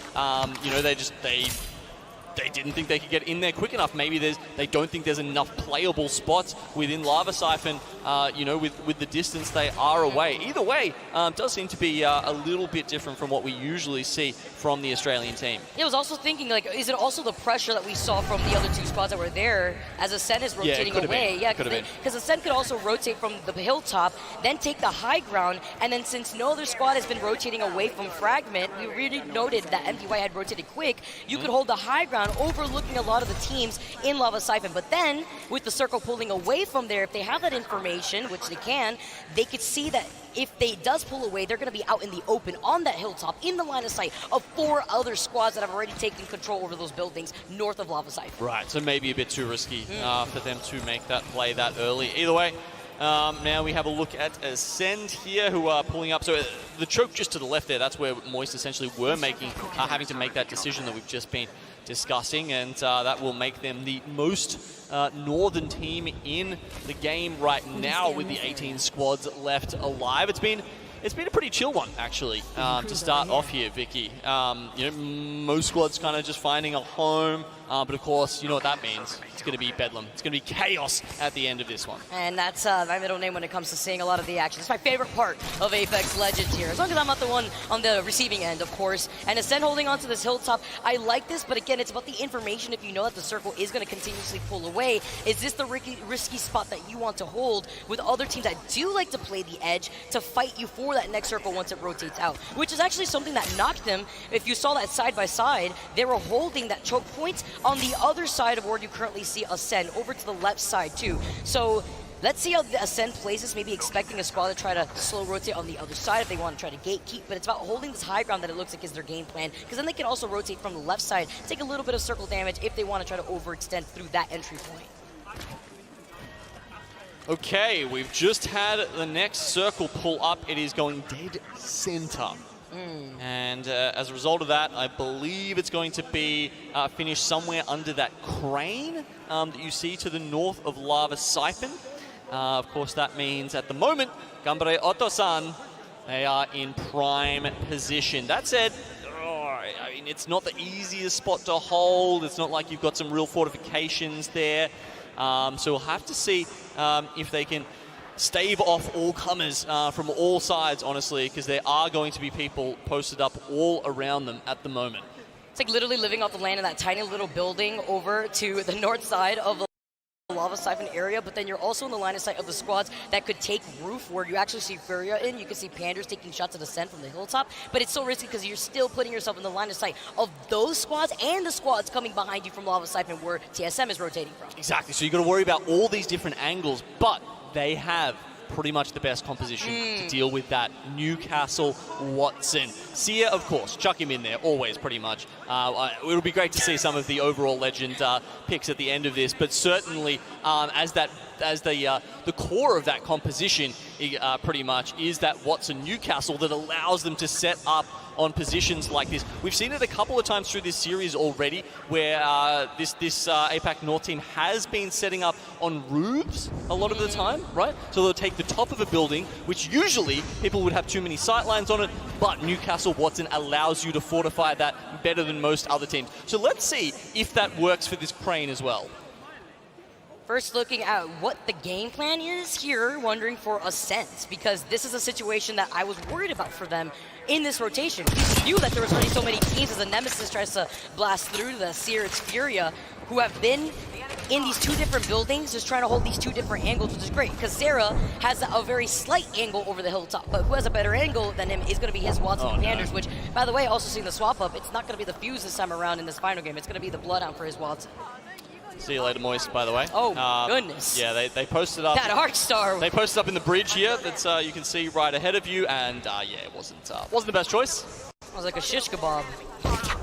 they didn't think they could get in there quick enough? Maybe they don't think there's enough playable spots within Lava Siphon, with the distance they are away. Either way, does seem to be a little bit different from what we usually see from the Australian team. Yeah, I was also thinking, like, is it also the pressure that we saw from the other 2 squads that were there as Ascend is rotating away? Yeah, because Ascend could also rotate from the hilltop, then take the high ground, and then since no other squad has been rotating away from Fragment, we really noted that MDY had rotated quick, you could hold the high ground, overlooking a lot of the teams in Lava Siphon. But then, with the circle pulling away from there, if they have that information, which they can, they could see that if they does pull away, they're going to be out in the open on that hilltop in the line of sight of 4 other squads that have already taken control over those buildings north of Lava Siphon. Right, so maybe a bit too risky for them to make that play that early. Either way, now we have a look at Ascend here, who are pulling up. So the choke just to the left there, that's where Moist essentially were having to make that decision that we've just been discussing, and that will make them the most northern team in the game right now, with the 18 squads left alive. It's been a pretty chill one, actually, to start off here, Vicky. Most squads kind of just finding a home, but of course, you know what that means. It's going to be bedlam. It's going to be chaos at the end of this one. And that's my middle name when it comes to seeing a lot of the action. It's my favorite part of Apex Legends here, as long as I'm not the one on the receiving end, of course. And Ascend holding on to this hilltop, I like this, but again, it's about the information. If you know that the circle is going to continuously pull away, is this the risky spot that you want to hold with other teams that do like to play the edge to fight you for that next circle once it rotates out, which is actually something that knocked them. If you saw that side by side, they were holding that choke point on the other side of where you currently see Ascend, over to the left side too. So Let's see how the Ascend plays this, maybe expecting a squad to try to slow rotate on the other side if they want to try to gatekeep, but it's about holding this high ground that it looks like is their game plan, because then they can also rotate from the left side, take a little bit of circle damage if they want to try to overextend through that entry point. Okay, we've just had the next circle pull up. It is going dead center. And as a result of that, I believe it's going to be finished somewhere under that crane that you see to the north of Lava Siphon. Of course, that means at the moment, Gambare Otosan, they are in prime position. That said, I mean, it's not the easiest spot to hold. It's not like you've got some real fortifications there. So we'll have to see if they can stave off all comers from all sides, honestly, because there are going to be people posted up all around them at the moment. It's like literally living off the land in that tiny little building over to the north side of the Lava Siphon area, but then you're also in the line of sight of the squads that could take roof, where you actually see Furia in. You can see Panders taking shots at Ascent from the hilltop, but it's so risky because you're still putting yourself in the line of sight of those squads and the squads coming behind you from Lava Siphon where TSM is rotating from. Exactly, so you've got to worry about all these different angles, but they have pretty much the best composition to deal with that. Newcastle, Watson. Sia, of course, chuck him in there, always pretty much. It'll be great to see some of the overall legend picks at the end of this, but certainly as the core of that composition pretty much is that Watson Newcastle that allows them to set up on positions like this. We've seen it a couple of times through this series already, where this APAC North team has been setting up on roofs a lot of the time, right? So they'll take the top of a building, which usually people would have too many sight lines on it, but Newcastle Watson allows you to fortify that better than most other teams. So let's see if that works for this crane as well. First, looking at what the game plan is here, wondering for Ascent, because this is a situation that I was worried about for them in this rotation. We knew that there was already so many teams as a Nemesis tries to blast through the Searit's Furia, who have been in these two different buildings, just trying to hold these two different angles, which is great, because Sarah has a very slight angle over the hilltop, but who has a better angle than him is going to be his Watson and Panders, which, by the way, also seeing the swap up, it's not going to be the Fuse this time around in this final game, it's going to be the Bloodhound for his Watson. See you later, Moist, by the way. Oh, goodness. Yeah, they posted up. That Arc Star. They posted up in the bridge here that you can see right ahead of you, and yeah, it wasn't the best choice. It was like a shish kebab.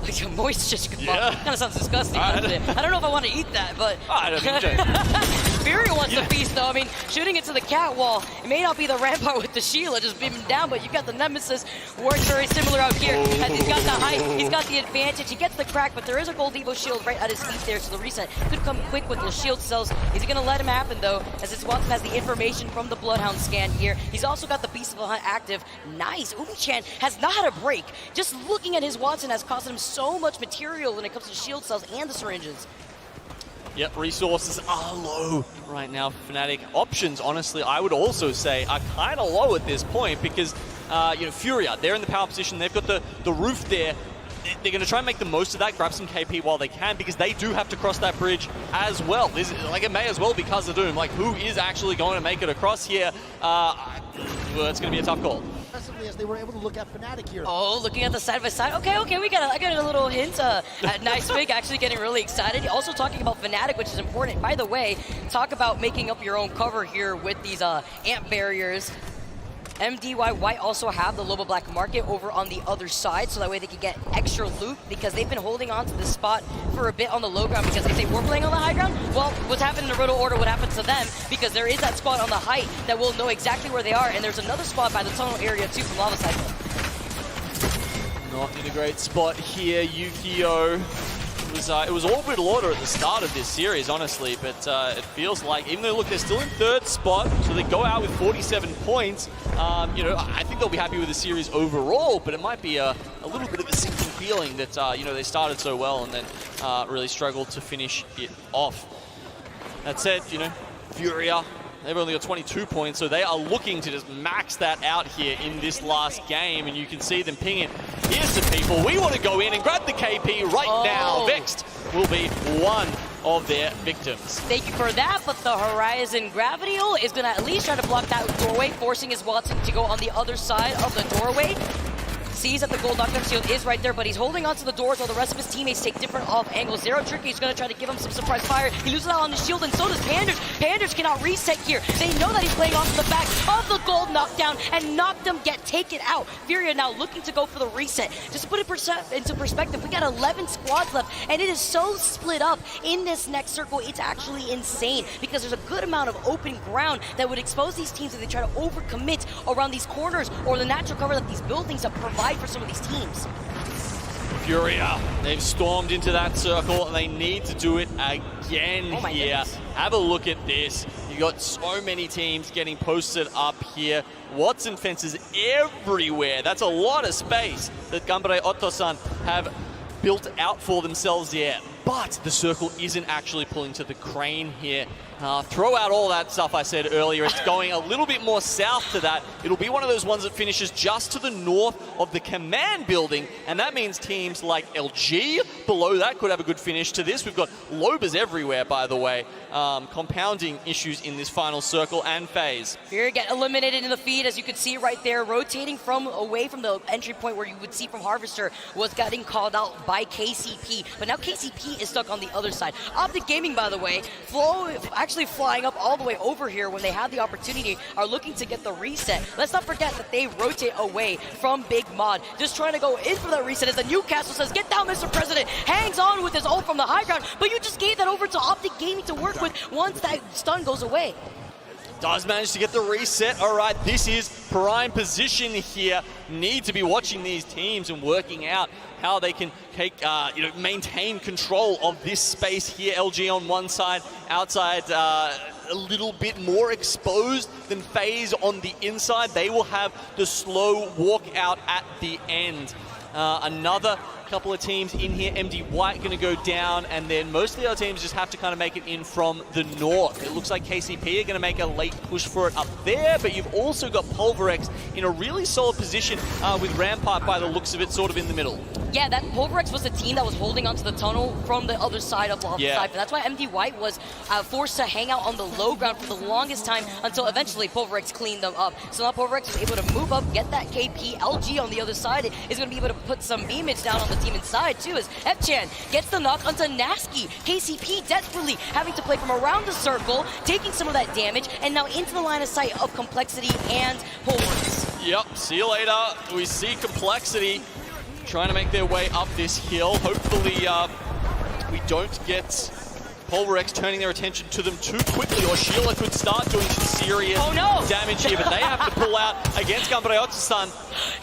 Like a moist shish kebab. Yeah. Kind of sounds disgusting, doesn't it? I don't know if I want to eat that, but... I don't think Furia wants to feast, though. I mean, shooting it to the cat wall, it may not be the Rampart with the Sheila just beaming down, but you got the Nemesis. Works very similar out here, as he's got the height, he's got the advantage, he gets the crack, but there is a Gold Evo shield right at his feet there, so the reset could come quick with the shield cells. Is he going to let him happen, though, as this Watson has the information from the Bloodhound scan here. He's also got the Beast of the Hunt active. Nice. Umi-chan has not had a break. Just looking at his Watson has cost him so much material when it comes to shield cells and the syringes. Yep, resources are low right now for Fnatic. Options, honestly, I would also say are kind of low at this point because, Furia, they're in the power position. They've got the roof there. They're going to try and make the most of that, grab some KP while they can, because they do have to cross that bridge as well. It may as well be Khazad-dûm. Like, who is actually going to make it across here? It's going to be a tough call. As they were able to look at Fnatic here. Oh, looking at the side by side. Okay, I got a little hint at Nicewig actually getting really excited. Also talking about Fnatic, which is important. By the way, talk about making up your own cover here with these amp barriers. MDY White also have the Lobo Black Market over on the other side, so that way they can get extra loot, because they've been holding on to this spot for a bit on the low ground, because if they were playing on the high ground, well, what's happened in the Roto Order would happen to them, because there is that squad on the height that will know exactly where they are, and there's another squad by the tunnel area too from Lava Cycle. Not in a great spot here, Yukio. It was all middle order at the start of this series, honestly, but it feels like, even though, look, they're still in third spot, so they go out with 47 points. I think they'll be happy with the series overall, but it might be a little bit of a sinking feeling that, they started so well and then really struggled to finish it off. That said, Furia, they've only got 22 points, so they are looking to just max that out here in this last game, and you can see them ping it. Here's the people. We want to go in and grab the KP right now. Vexed will be one of their victims. Thank you for that, but the Horizon Gravity Ult is going to at least try to block that doorway, forcing his Watson to go on the other side of the doorway. sees that the gold knockdown shield is right there, but he's holding onto the doors while the rest of his teammates take different off angles. Zero Tricky is going to try to give him some surprise fire. He loses out on the shield, and so does Panders. Panders cannot reset here. They know that he's playing off the back of the gold knockdown, and Knockdom get taken out. Furia now looking to go for the reset. Just to put it into perspective, we got 11 squads left, and it is so split up in this next circle. It's actually insane because there's a good amount of open ground that would expose these teams if they try to overcommit around these corners or the natural cover that these buildings provide for some of these teams. Furia, they've stormed into that circle and they need to do it again here. Goodness. Have a look at this. You got so many teams getting posted up here. Watson fences everywhere. That's a lot of space that Gambare Otosan have built out for themselves here. But the circle isn't actually pulling to the crane here. Throw out all that stuff I said earlier. It's going a little bit more south to that. It'll be one of those ones that finishes just to the north of the command building, and that means teams like LG below that could have a good finish to this. We've got Lobas everywhere, by the way, compounding issues in this final circle and phase. Fury get eliminated in the feed, as you can see right there, rotating away from the entry point where you would see from Harvester was getting called out by KCP, but now KCP is stuck on the other side. Optic Gaming, by the way, actually flying up all the way over here when they have the opportunity, are looking to get the reset. Let's not forget that they rotate away from Big Mod, just trying to go in for that reset as the Newcastle says, get down, Mr. President, hangs on with his ult from the high ground, but you just gave that over to Optic Gaming to work with once that stun goes away. Does manage to get the reset. All right, this is prime position here. Need to be watching these teams and working out how they can take, maintain control of this space here. LG on one side, outside a little bit more exposed than FaZe on the inside. They will have the slow walk out at the end. Another couple of teams in here. MD White going to go down, and then most of the other teams just have to kind of make it in from the north. It looks like KCP are going to make a late push for it up there, but you've also got Pulverex in a really solid position with Rampart by the looks of it, sort of in the middle. Yeah, that Pulverex was the team that was holding onto the tunnel from the other side of the Cypher. That's why MD White was forced to hang out on the low ground for the longest time until eventually Pulverex cleaned them up. So now Pulverex was able to move up, get that KP. LG on the other side is going to be able to put some beamage down on the team inside too, as F-Chan gets the knock onto Nasky. KCP desperately having to play from around the circle, taking some of that damage, and now into the line of sight of Complexity and Pulverex. Yep, see you later. We see Complexity trying to make their way up this hill. Hopefully we don't get Pulverex turning their attention to them too quickly, or Sheila could start doing some serious damage here, but they have to pull out against Gambare Otosan.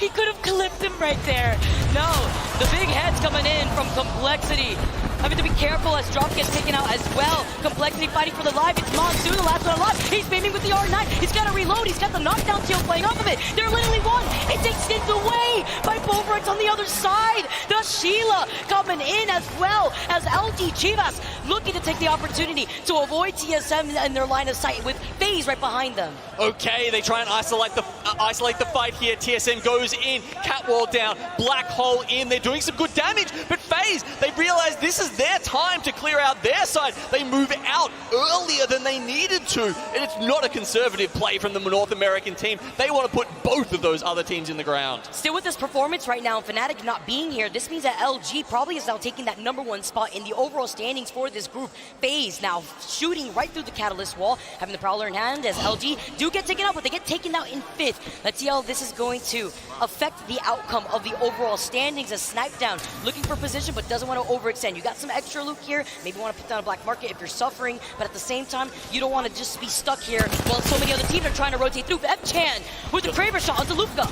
He could have clipped him right there. No, the big head's coming in from Complexity. Having to be careful as Drop gets taken out as well. Complexity fighting for the life. It's Monsoon, the last one alive. He's beaming with the R9. He's got to reload. He's got the knockdown shield playing off of it. They're literally one. It's extended away by Pulverex on the other side. The Sheila coming in as well as LG Chivas looking to take the opportunity to avoid TSM in their line of sight with FaZe right behind them. Okay, they try and isolate the fight here. TSM goes in, catwall down, black hole in. They're doing some good damage, but FaZe, they realize this is their time to clear out their side. They move out earlier than they needed to, and it's not a conservative play from the North American team. They want to put both of those other teams in the ground. Still with this performance right now, Fnatic not being here, this means that LG probably is now taking that #1 spot in the overall standings for this group. FaZe now shooting right through the Catalyst wall, having the Prowler in hand as LG do get taken out, but they get taken out in 5th. Let's see how this is going to affect the outcome of the overall standings as Snipedown looking for position but doesn't want to overextend. You got some extra loot here, maybe want to put down a black market if you're suffering, but at the same time, you don't want to just be stuck here while so many other teams are trying to rotate through. F-Chan with the Kraber shot onto Lufka.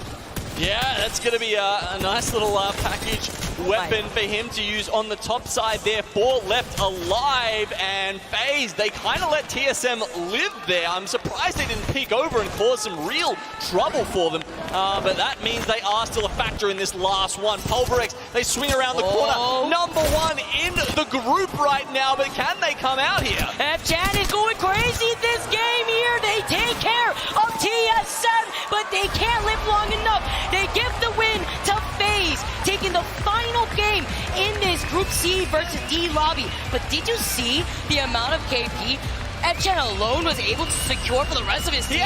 Yeah, that's going to be a nice little package weapon for him to use on the top side there. 4 left alive, and FaZe, they kind of let TSM live there. I'm surprised they didn't peek over and cause some real trouble for them, but that means they are still a factor in this last one. Pulverex, they swing around the corner. #1 in the group right now, but can they come out here? F-Chan is going crazy this game here. They take care of TSM, but they can't live long enough. They give the win to FaZe, taking the final game in this Group C versus D lobby. But did you see the amount of KP Etchan alone was able to secure for the rest of his team.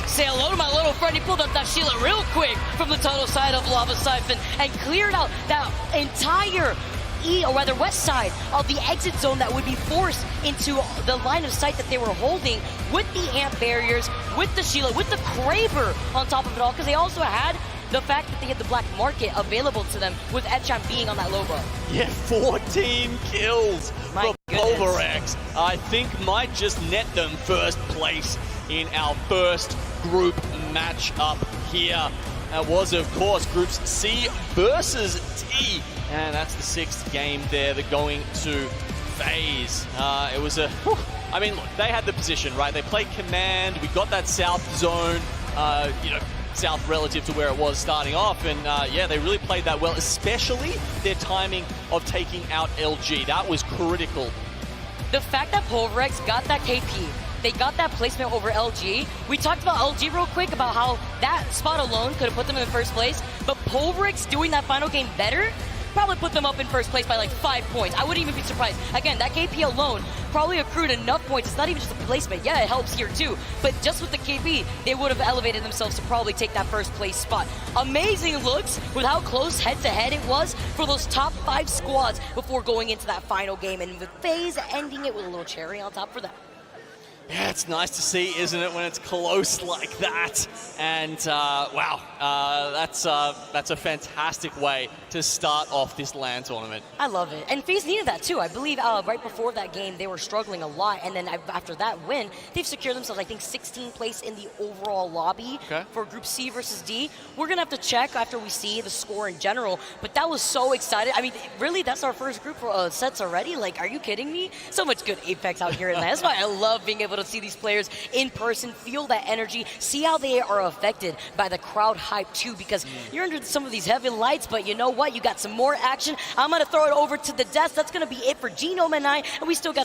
Say hello to my little friend. He pulled up that Sheila real quick from the tunnel side of Lava Siphon and cleared out that entire or rather west side of the exit zone that would be forced into the line of sight that they were holding with the amp barriers, with the Sheila, with the Kraber on top of it all, because they also had the fact that they had the black market available to them with Etchan being on that Loba. Yeah, 14 kills for Pulverex. I think might just net them first place in our first group matchup here. That was, of course, Groups C versus D. And that's the 6th game there. They're going to FaZe. It was a... I mean, look, they had the position, right? They played command. We got that south zone, south relative to where it was starting off. And yeah, they really played that well, especially their timing of taking out LG. That was critical. The fact that Pulverex got that KP, they got that placement over LG. We talked about LG real quick about how that spot alone could have put them in first place, but Pulverex doing that final game better probably put them up in first place by like 5 points. I wouldn't even be surprised. Again, that KP alone probably accrued enough points. It's not even just a placement. Yeah, it helps here too, but just with the KP, they would have elevated themselves to probably take that first place spot. Amazing looks with how close head-to-head it was for those top 5 squads before going into that final game, and with FaZe ending it with a little cherry on top for them. Yeah, it's nice to see, isn't it, when it's close like that? And wow, that's a fantastic way to start off this LAN tournament. I love it, and FaZe needed that too. I believe right before that game they were struggling a lot, and then after that win, they've secured themselves, I think, 16th place in the overall lobby for Group C versus D. We're gonna have to check after we see the score in general, but that was so exciting. I mean, really, that's our first group sets already? Like, are you kidding me? So much good Apex out here in LAN. That's why I love being able to see these players in person, feel that energy, see how they are affected by the crowd hype too, because you're under some of these heavy lights, but you know what? You got some more action. I'm going to throw it over to the desk. That's going to be it for Genome and I, and we still got some